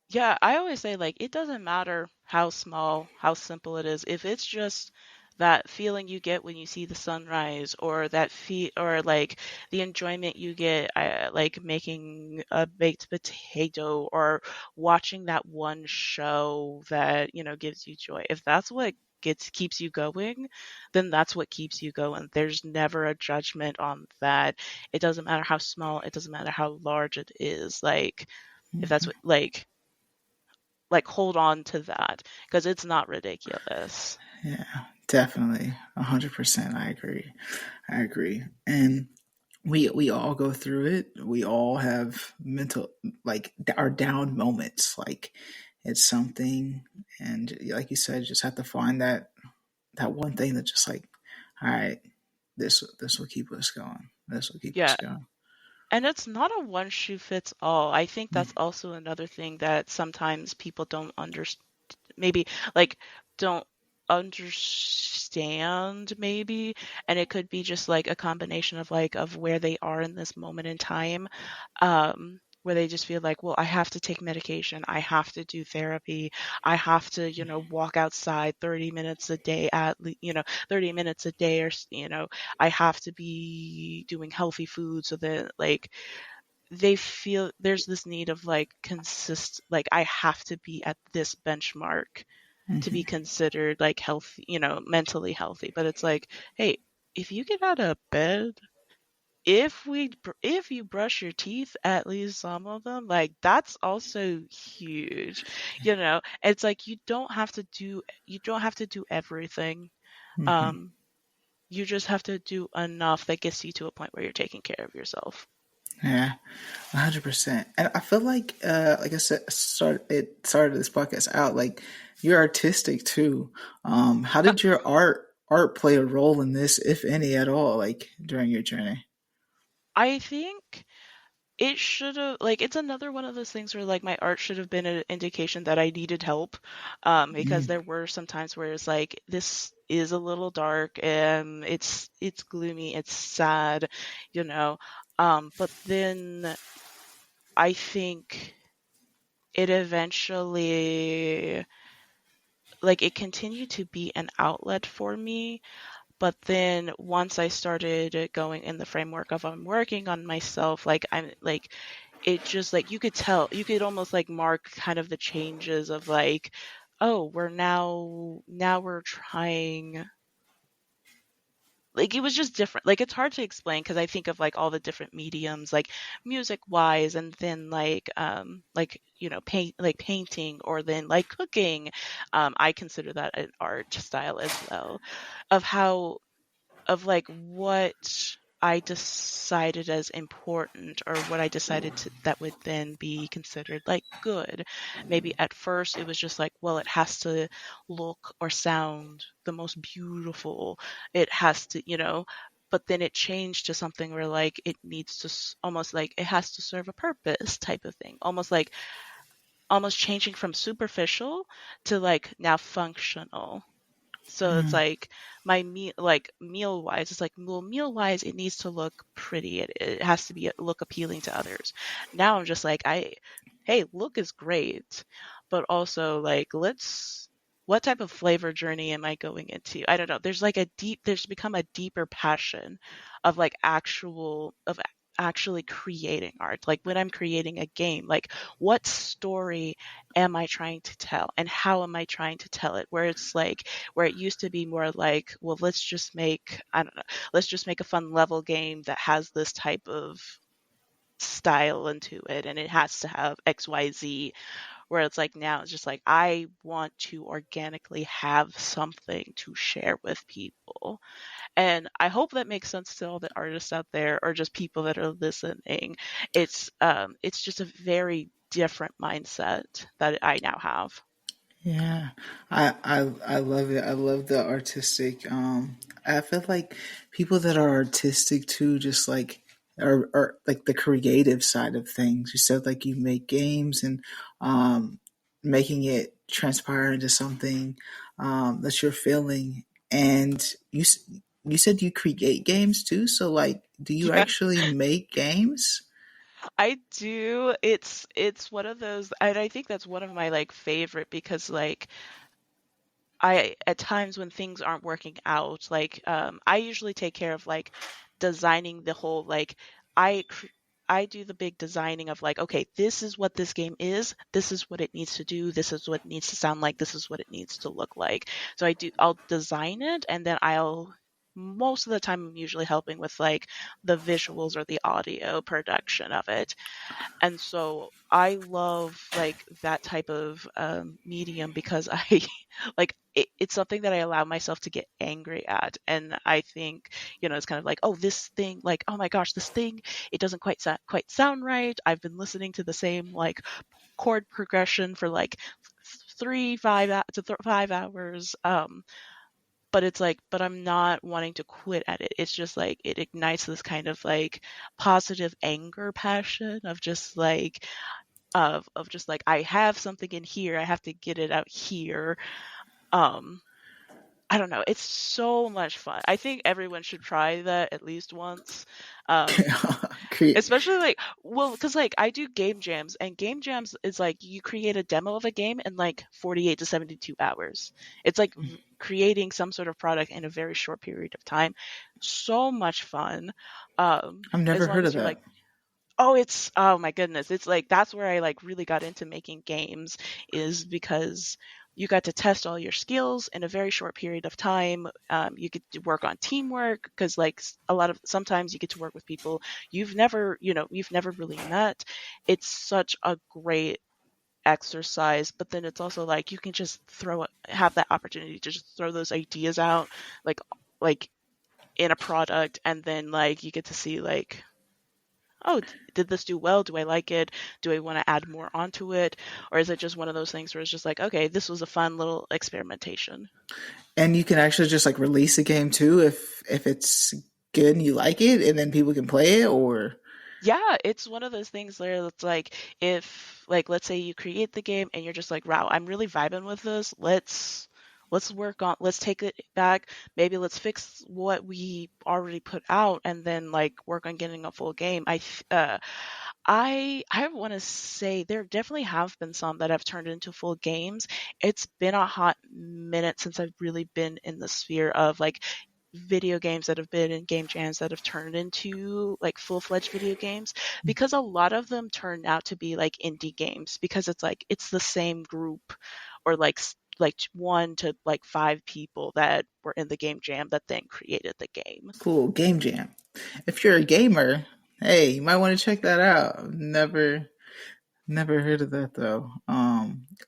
Yeah, I always say like it doesn't matter how small, how simple it is. If it's just that feeling you get when you see the sunrise, or that feel, or like the enjoyment you get, like making a baked potato, or watching that one show that, gives you joy. If that's what keeps you going, then that's what keeps you going. There's never a judgment on that. It doesn't matter how small, it doesn't matter how large it is. Like if that's what like hold on to that because it's not ridiculous. Yeah, definitely, 100%. I agree. I agree. And we all go through it. We all have mental, like, our down moments. Like, it's something, and like you said, you just have to find that one thing that just like, all right, this will keep us going. This will keep us Yeah, going. and it's not a one shoe fits all. I think Mm, that's also another thing that sometimes people don't understand, maybe like don't understand maybe, and it could be just like a combination of like of where they are in this moment in time, where they just feel like, well, I have to take medication, I have to do therapy, I have to, walk outside 30 minutes a day 30 minutes a day, or I have to be doing healthy food so that like they feel there's this need of like like I have to be at this benchmark to be mhm. considered like healthy, mentally healthy. But it's like, hey, if you get out of bed, if you brush your teeth, at least some of them, like that's also huge. It's like you don't have to do everything. Mhm. Um, you just have to do enough that gets you to a point where you're taking care of yourself. Yeah, 100%. And I feel like I said, started this podcast out like you're artistic too. How did your art play a role in this, if any at all, like during your journey? I think it should have, like, it's another one of those things where like my art should have been an indication that I needed help, because Mm, there were some times where it's like this is a little dark and it's gloomy, it's sad, you know. But then I think it eventually, like, it continued to be an outlet for me. But then once I started going in the framework of I'm working on myself, like I'm like it just like you could almost like mark kind of the changes of like, oh, now we're trying, like it was just different. Like it's hard to explain because I think of like all the different mediums, like music wise, and then like painting, or then like cooking. I consider that an art style as well, of how of like what I decided as important, or what I decided that would then be considered like good. Maybe at first it was just like, well, it has to look or sound the most beautiful. It has to, but then it changed to something where like it needs to almost like it has to serve a purpose type of thing. Almost changing from superficial to like now functional. So it's mm, like my meal wise, it's like, well, meal wise, it needs to look pretty. It has to look appealing to others. Now I'm just like, hey, look is great, but also like, what type of flavor journey am I going into? I don't know. There's become a deeper passion of like actually creating art. Like when I'm creating a game, like what story am I trying to tell and how am I trying to tell it? Where it used to be more like, well, I don't know, let's just make a fun level game that has this type of style into it and it has to have XYZ, where it's like now it's just like I want to organically have something to share with people. And I hope that makes sense to all the artists out there or just people that are listening. It's just a very different mindset that I now have. yeah, I love it. I love the artistic. I feel like people that are artistic too, just like are like the creative side of things. You said like you make games and um, making it transpire into something that you're feeling, and you said you create games too. So like, do you Yeah. actually make games? I do. It's one of those, and I think that's one of my like favorite because like I at times when things aren't working out, like I usually take care of like designing the whole like I cr- I do the big designing of like, okay, this is what this game is, this is what it needs to do, this is what it needs to sound like, this is what it needs to look like. So I'll design it, and then I'll most of the time I'm usually helping with like the visuals or the audio production of it. And so I love like that type of medium because I like it's something that I allow myself to get angry at. And I think, it's kind of like, oh, this thing, like, oh my gosh, this thing, it doesn't quite sound right. I've been listening to the same like chord progression for like 5 hours. But it's like, but I'm not wanting to quit at it. It's just like it ignites this kind of like positive anger passion of just like of just like I have something in here, I have to get it out here. Um, I don't know. It's so much fun. I think everyone should try that at least once. Um, Create. Especially like, well, because like I do game jams, and game jams is like you create a demo of a game in like 48 to 72 hours. It's like creating some sort of product in a very short period of time. So much fun. I've As never long heard of as you're that. like, oh my goodness. It's like that's where I like really got into making games is because you got to test all your skills in a very short period of time. You get to work on teamwork because like sometimes you get to work with people you've never really met. It's such a great exercise, but then it's also like you can just have that opportunity to just throw those ideas out like like in a product, and then like you get to see like, oh, did this do well? Do I like it? Do I want to add more onto it? Or is it just one of those things where it's just like, okay, this was a fun little experimentation? And you can actually just like release a game too if it's good and you like it, and then people can play it. Or Yeah, it's one of those things where it's like, if, like, let's say you create the game and you're just like, wow, I'm really vibing with this. Let's take it back. Maybe let's fix what we already put out and then like work on getting a full game. I want to say there definitely have been some that have turned into full games. It's been a hot minute since I've really been in the sphere of like video games that have been in game jams that have turned into like full-fledged video games, because a lot of them turn out to be like indie games because it's like it's the same group, or like one to like five people that were in the game jam that then created the game. cool game jam. If you're a gamer, hey, you might want to check that out. Never heard of that though.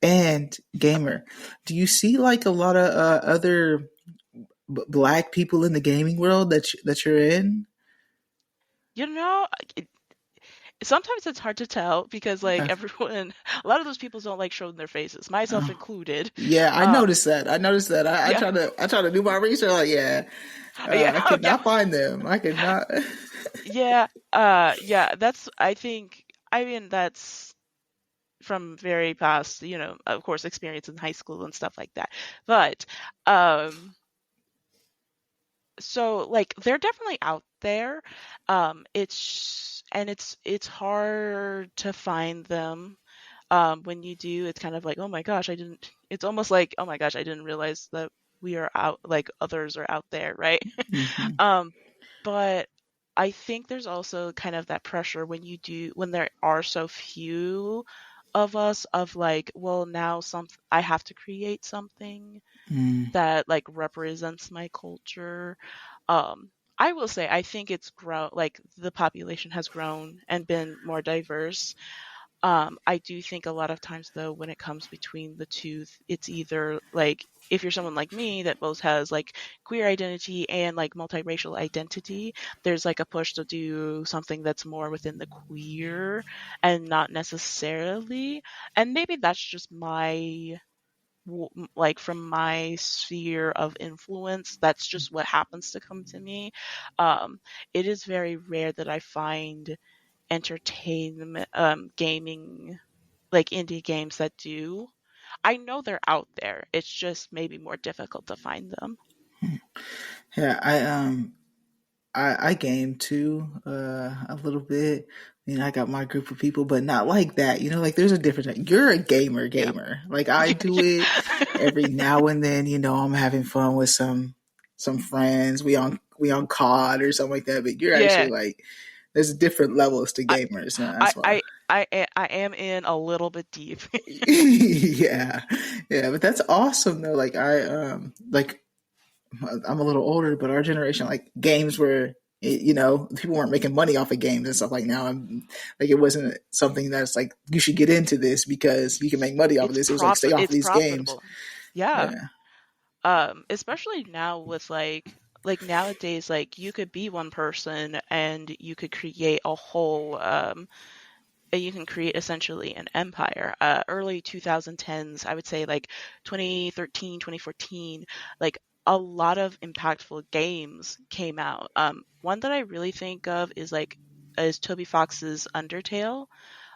And gamer, do you see like a lot of other black people in the gaming world that you're in? You know, sometimes it's hard to tell because like Uh, everyone, a lot of those people don't like showing their faces, myself oh, included. yeah, I Um, noticed that. I noticed that. yeah, I try to do my research. Like, yeah, yeah, I oh, could yeah, not find them. I could not. yeah, yeah. I think, I mean, that's from very past, of course, experience in high school and stuff like that. But, um, so like they're definitely out there. It's hard to find them. When you do, it's kind of like, oh my gosh, I didn't, it's almost like, oh my gosh, I didn't realize that we are out, like others are out there, right? Hmm. Um, but I think there's also kind of that pressure when there are so few of us of like, well, now I have to create something Mm, that like represents my culture. I will say I think it's grown, like the population has grown and been more diverse. I do think a lot of times though, when it comes between the two, it's either like if you're someone like me that both has like queer identity and like multiracial identity, there's like a push to do something that's more within the queer and not necessarily. And maybe that's just like from my sphere of influence, that's just what happens to come to me. It is very rare that I find entertainment gaming, like indie games that do. I know they're out there. It's just maybe more difficult to find them. yeah, I game too, a little bit. I got my group of people, but not like that. Like there's a difference. You're a gamer, Yeah. gamer. Like I do it every now and then. I'm having fun with some friends. We on COD or something like that. But you're actually Yeah. like there's different levels to I, gamers. I, That's why. I, I am in a little bit deep. Yeah, yeah. But that's awesome though. Like like I'm a little older, but our generation, like games were, people weren't making money off of games and stuff like now. I'm like, it wasn't something that's like, you should get into this because you can make money off of this. It was like, stay off of It's these games. profitable. Yeah. Yeah. Especially now with like nowadays, like you could be one person and you could create a whole you can create essentially an empire. Early 2010s, I would say like 2013, 2014, like a lot of impactful games came out. One that I really think of is Toby Fox's Undertale.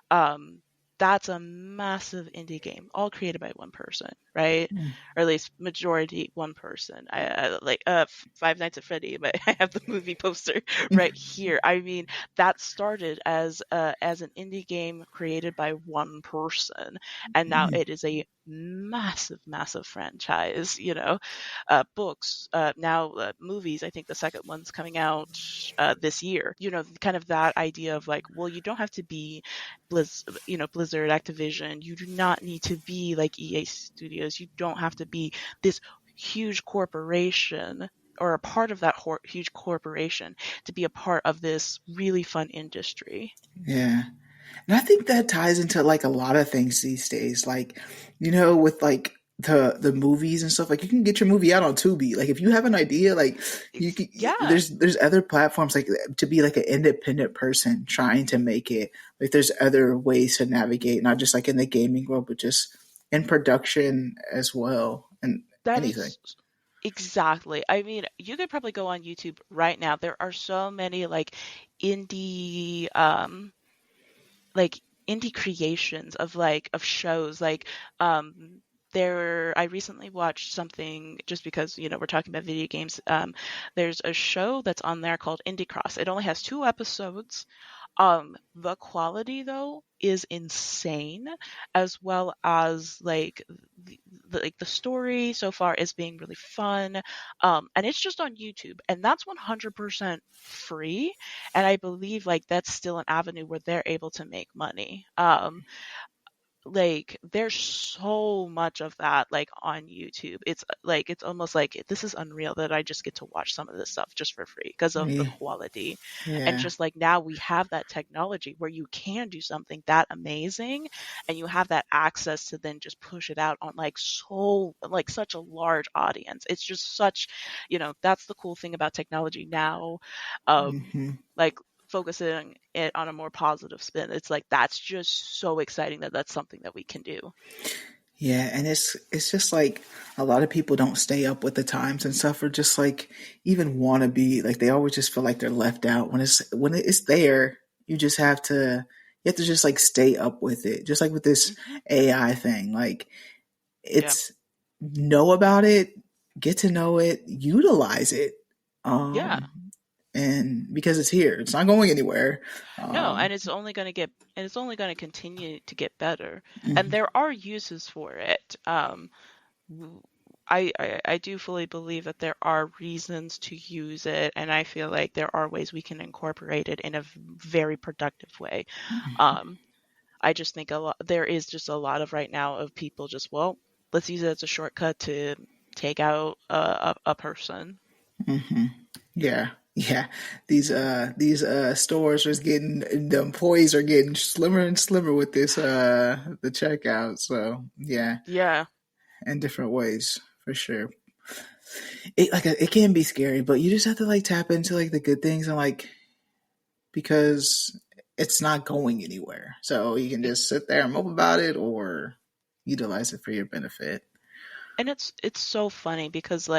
um, that's a massive indie game, all created by one person, right? Or at least majority one person. I like Five Nights at Freddy, but I have the movie poster right here. I mean, that started as an indie game created by one person, and now it is a massive, massive franchise. Books, now movies. I think the second one's coming out this year. Kind of that idea of like, well, you don't have to be Blizzard, Activision. You do not need to be like EA Studios. You don't have to be this huge corporation or a part of that huge corporation to be a part of this really fun industry. Yeah. And I think that ties into like a lot of things these days. Like, with like the movies and stuff, like you can get your movie out on Tubi. Like if you have an idea, like you can, Yeah, there's other platforms like to be like an independent person trying to make it. Like there's other ways to navigate, not just like in the gaming world, but just in production as well and that anything. is exactly. I mean, you could probably go on YouTube right now. There are so many indie like indie creations of shows I recently watched something just because we're talking about video games. There's a show that's on there called Indie Cross. It only has 2 episodes. The quality though is insane, as well as the story so far is being really fun. And it's just on YouTube, and that's 100% free. And I believe that's still an avenue where they're able to make money. There's so much of that on YouTube. It's almost like this is unreal that I just get to watch some of this stuff just for free because of the Yeah, quality. And yeah, just like now we have that technology where you can do something that amazing and you have that access to then just push it out on such a large audience. It's just that's the cool thing about technology now. hmm Like focusing it on a more positive spin. It's like that's just so exciting that that's something that we can do. yeah. And it's just like a lot of people don't stay up with the times and stuff, or just like even want to be like they always just feel like they're left out when it's there. You have to just like stay up with it, just like with this Hmm. AI thing. Like Yeah. it's know about it, get to know it, utilize it, Yeah. and because it's here, it's not going anywhere. No, Um, and it's only going to continue to get better. And mhm, there are uses for it. I do fully believe that there are reasons to use it, and I feel like there are ways we can incorporate it in a very productive way. Um, I just think there is just a lot of right now of people just, well, let's use it as a shortcut to take out a person. mhm. Yeah, yeah. These stores are getting the employees are getting slimmer and slimmer with this the checkout. So yeah, Yeah. in different ways for sure. It can be scary, but you just have to like tap into like the good things and like because it's not going anywhere. So you can E- just sit there and mope about it or utilize it for your benefit. And it's so funny because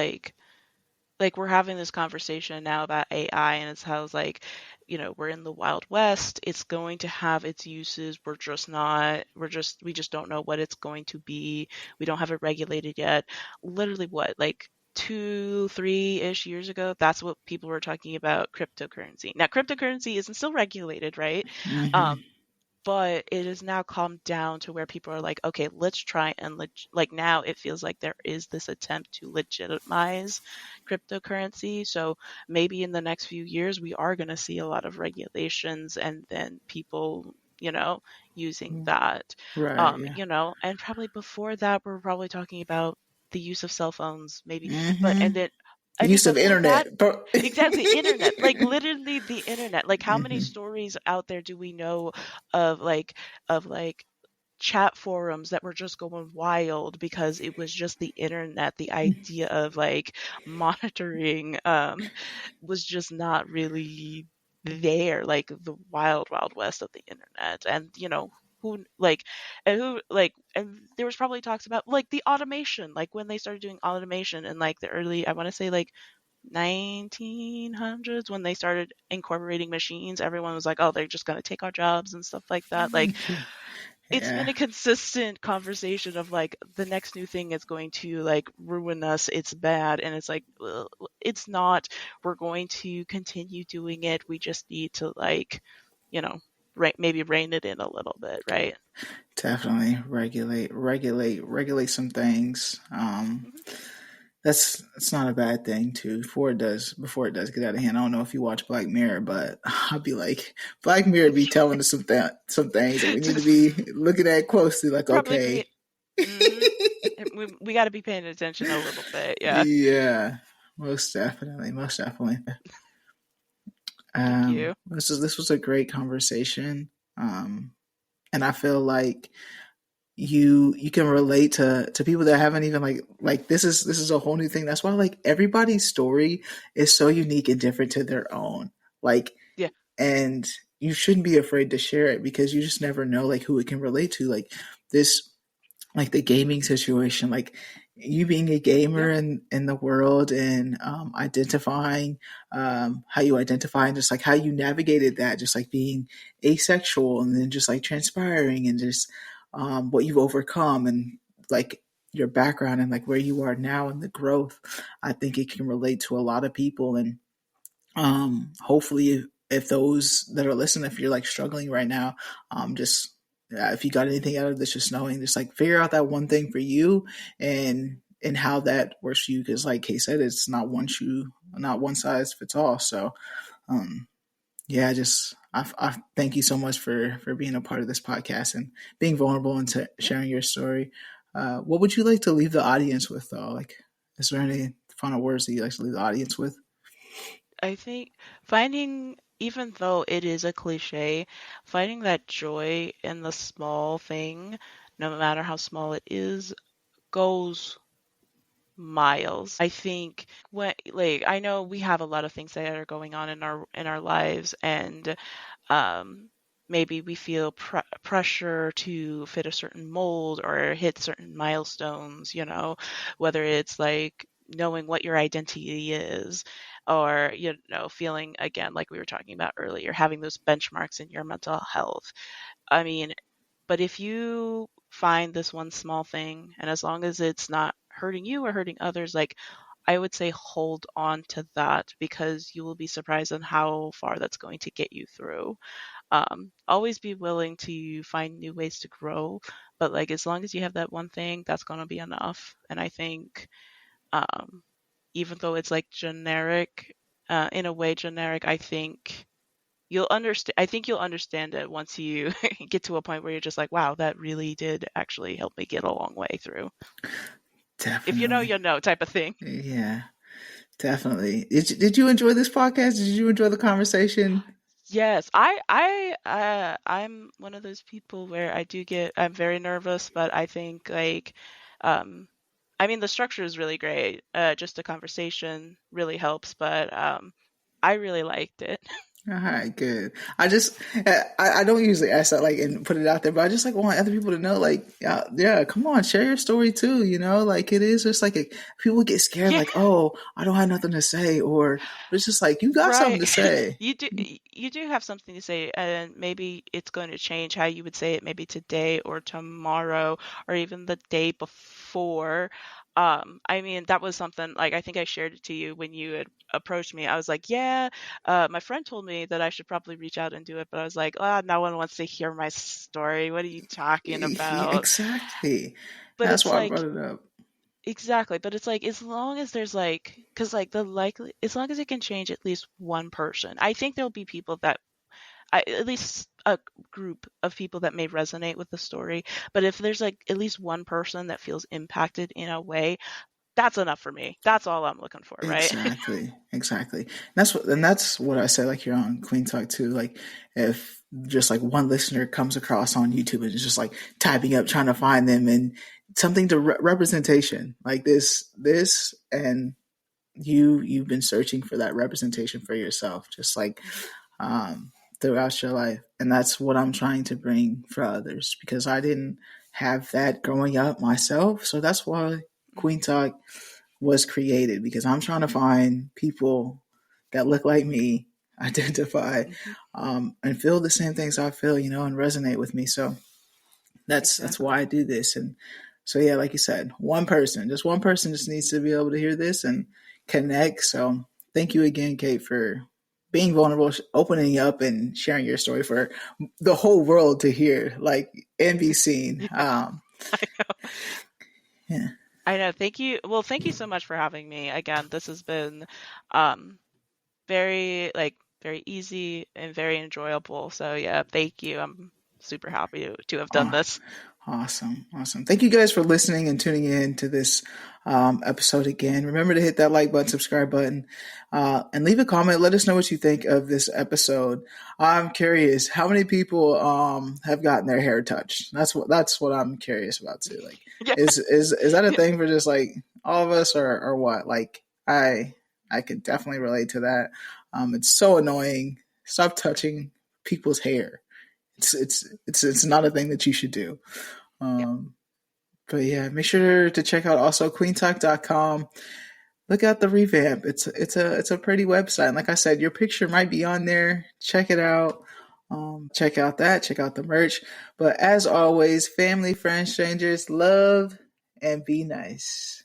we're having this conversation now about AI and it's how it's we're in the Wild West. It's going to have its uses. We're just not, we just don't know what it's going to be. We don't have it regulated yet. Literally what? 2, 3-ish years ago, that's what people were talking about cryptocurrency. Now, cryptocurrency isn't still regulated, right? Hmm. Um, but it has now calmed down to where people are like, okay, let's try and like now it feels like there is this attempt to legitimize cryptocurrency. So maybe in the next few years we are going to see a lot of regulations and then people, using that. Right. Yeah. And probably before that we're probably talking about the use of cell phones, maybe, but Hmm. and then I mean Use of before that. internet, bro. Exactly, internet, like literally the internet. Like how many Hmm. stories out there do we know of like chat forums that were just going wild because it was just the internet. The idea of like monitoring was just not really there, like the wild wild west of the internet. And who like and there was probably talks about like the automation, like when they started doing automation in like the early, I want to say like 1900s, when they started incorporating machines. Everyone was like, oh, they're just going to take our jobs and stuff like that. Like it's been Yeah. a consistent conversation of like the next new thing is going to like ruin us, it's bad, and it's like, well, it's not. We're going to continue doing it, we just need to like, you know maybe rein it in a little bit, right? Definitely regulate some things. Mhm. That's not a bad thing too. Before it does get out of hand. I don't know if you watch Black Mirror, but I'll be like, Black Mirror be telling us some things that we need to be looking at closely. Like, Probably be. okay, Hmm. We got to be paying attention a little bit, yeah. yeah, most definitely. Thank you. This was a great conversation, and I feel like you can relate to people that haven't even like this is a whole new thing. That's why like everybody's story is so unique and different to their own. Like, Yeah. and you shouldn't be afraid to share it because you just never know like who it can relate to. Like this, like the gaming situation, like you being a Yeah. gamer in the world and identifying how you identify and just like how you navigated that, just like being asexual and then just like transpiring and just what you've overcome and like your background and like where you are now and the growth. I think it can relate to a lot of people. And hopefully if those that are listening, if you're like struggling right now, just if you got anything out of this, just knowing, just like figure out that one thing for you and how that works for you. Because like Kay said, it's not one size fits all. So um, yeah, I thank you so much for being a part of this podcast and being vulnerable and Yeah. sharing your story. What would you like to leave the audience with though? Like, is there any final words that you like to leave the audience with? I think finding, even though it is a cliche, finding that joy in the small thing, no matter how small it is, goes miles. I think when, like, I know we have a lot of things that are going on in our lives, and um, maybe we feel pressure to fit a certain mold or hit certain milestones, whether it's like knowing what your identity is, or, feeling, again, like we were talking about earlier, having those benchmarks in your mental health. I mean, but if you find this one small thing, and as long as it's not hurting you or hurting others, like, I would say hold on to that, because you will be surprised on how far that's going to get you through. Always be willing to find new ways to grow, but like as long as you have that one thing, that's gonna be enough. And I think, um, even though it's like generic, in a way generic, I think you'll understand. I think you'll understand it once you get to a point where you're just like, wow, that really did actually help me get a long way through. If you know, Definitely. you know, type of thing. Yeah, definitely. Did you enjoy this podcast? Did you enjoy the conversation? Yes, I'm one of those people where I'm very nervous, but I think like, um, I mean, the structure is really great. Just a conversation really helps, but I really liked it. All right, good. I don't usually ask that like and put it out there, but I just like want other people to know like yeah, come on, share your story too. Like it is just like people get scared Yeah, like, oh, I don't have nothing to say, or but it's just like you got something right. to say. You do have something to say, and maybe it's going to change how you would say it maybe today or tomorrow or even the day before. I mean, that was something like I think I shared it to you when you had approached me. I was like, yeah, my friend told me that I should probably reach out and do it, but I was like, ah, no one wants to hear my story. What are you talking about? Exactly. But That's it's why I like, brought it up. exactly. But it's like, as long as there's like, because like the likely, as long as it can change at least one person, I think there'll be people that at least a group of people that may resonate with the story. But if there's like at least one person that feels impacted in a way, that's enough for me. That's all I'm looking for, right? Exactly, exactly. That's what I said, like here on Queen Talk too. Like if just like one listener comes across on YouTube and is just like typing up, trying to find them and something to representation like this, and you've been searching for that representation for yourself, just like Mhm. throughout your life, and that's what I'm trying to bring for others because I didn't have that growing up myself. So that's why Queen Mhm. Talk was created because I'm trying to find people that look like me, identify, Mhm. and feel the same things I feel, and resonate with me. So that's why Exactly. I do this. And so yeah, like you said, just one person just needs to be able to hear this and connect. So thank you again, Kate, for being vulnerable, opening up, and sharing your story for the whole world to hear, like and be seen. Yeah, I know. Yeah. I know. Thank you. Well, thank you so much for having me. Again, this has been um very very easy and very enjoyable. So yeah, thank you. I'm super happy to have done Oh, this. awesome. Awesome. Thank you guys for listening and tuning in to this episode again. Remember to hit that like button, subscribe button, and leave a comment. Let us know what you think of this episode. I'm curious, how many people have gotten their hair touched? That's what I'm curious about too. Like, Yeah. is that a thing for just like all of us or what? Like, I could definitely relate to that. It's so annoying. Stop touching people's hair. It's not a thing that you should do. Yeah. Um, but yeah, make sure to check out also queentalk.com. Look at the revamp. It's a pretty website. And like I said, your picture might be on there. Check it out. Check out that. Check out the merch. But as always, family, friends, strangers, love and be nice.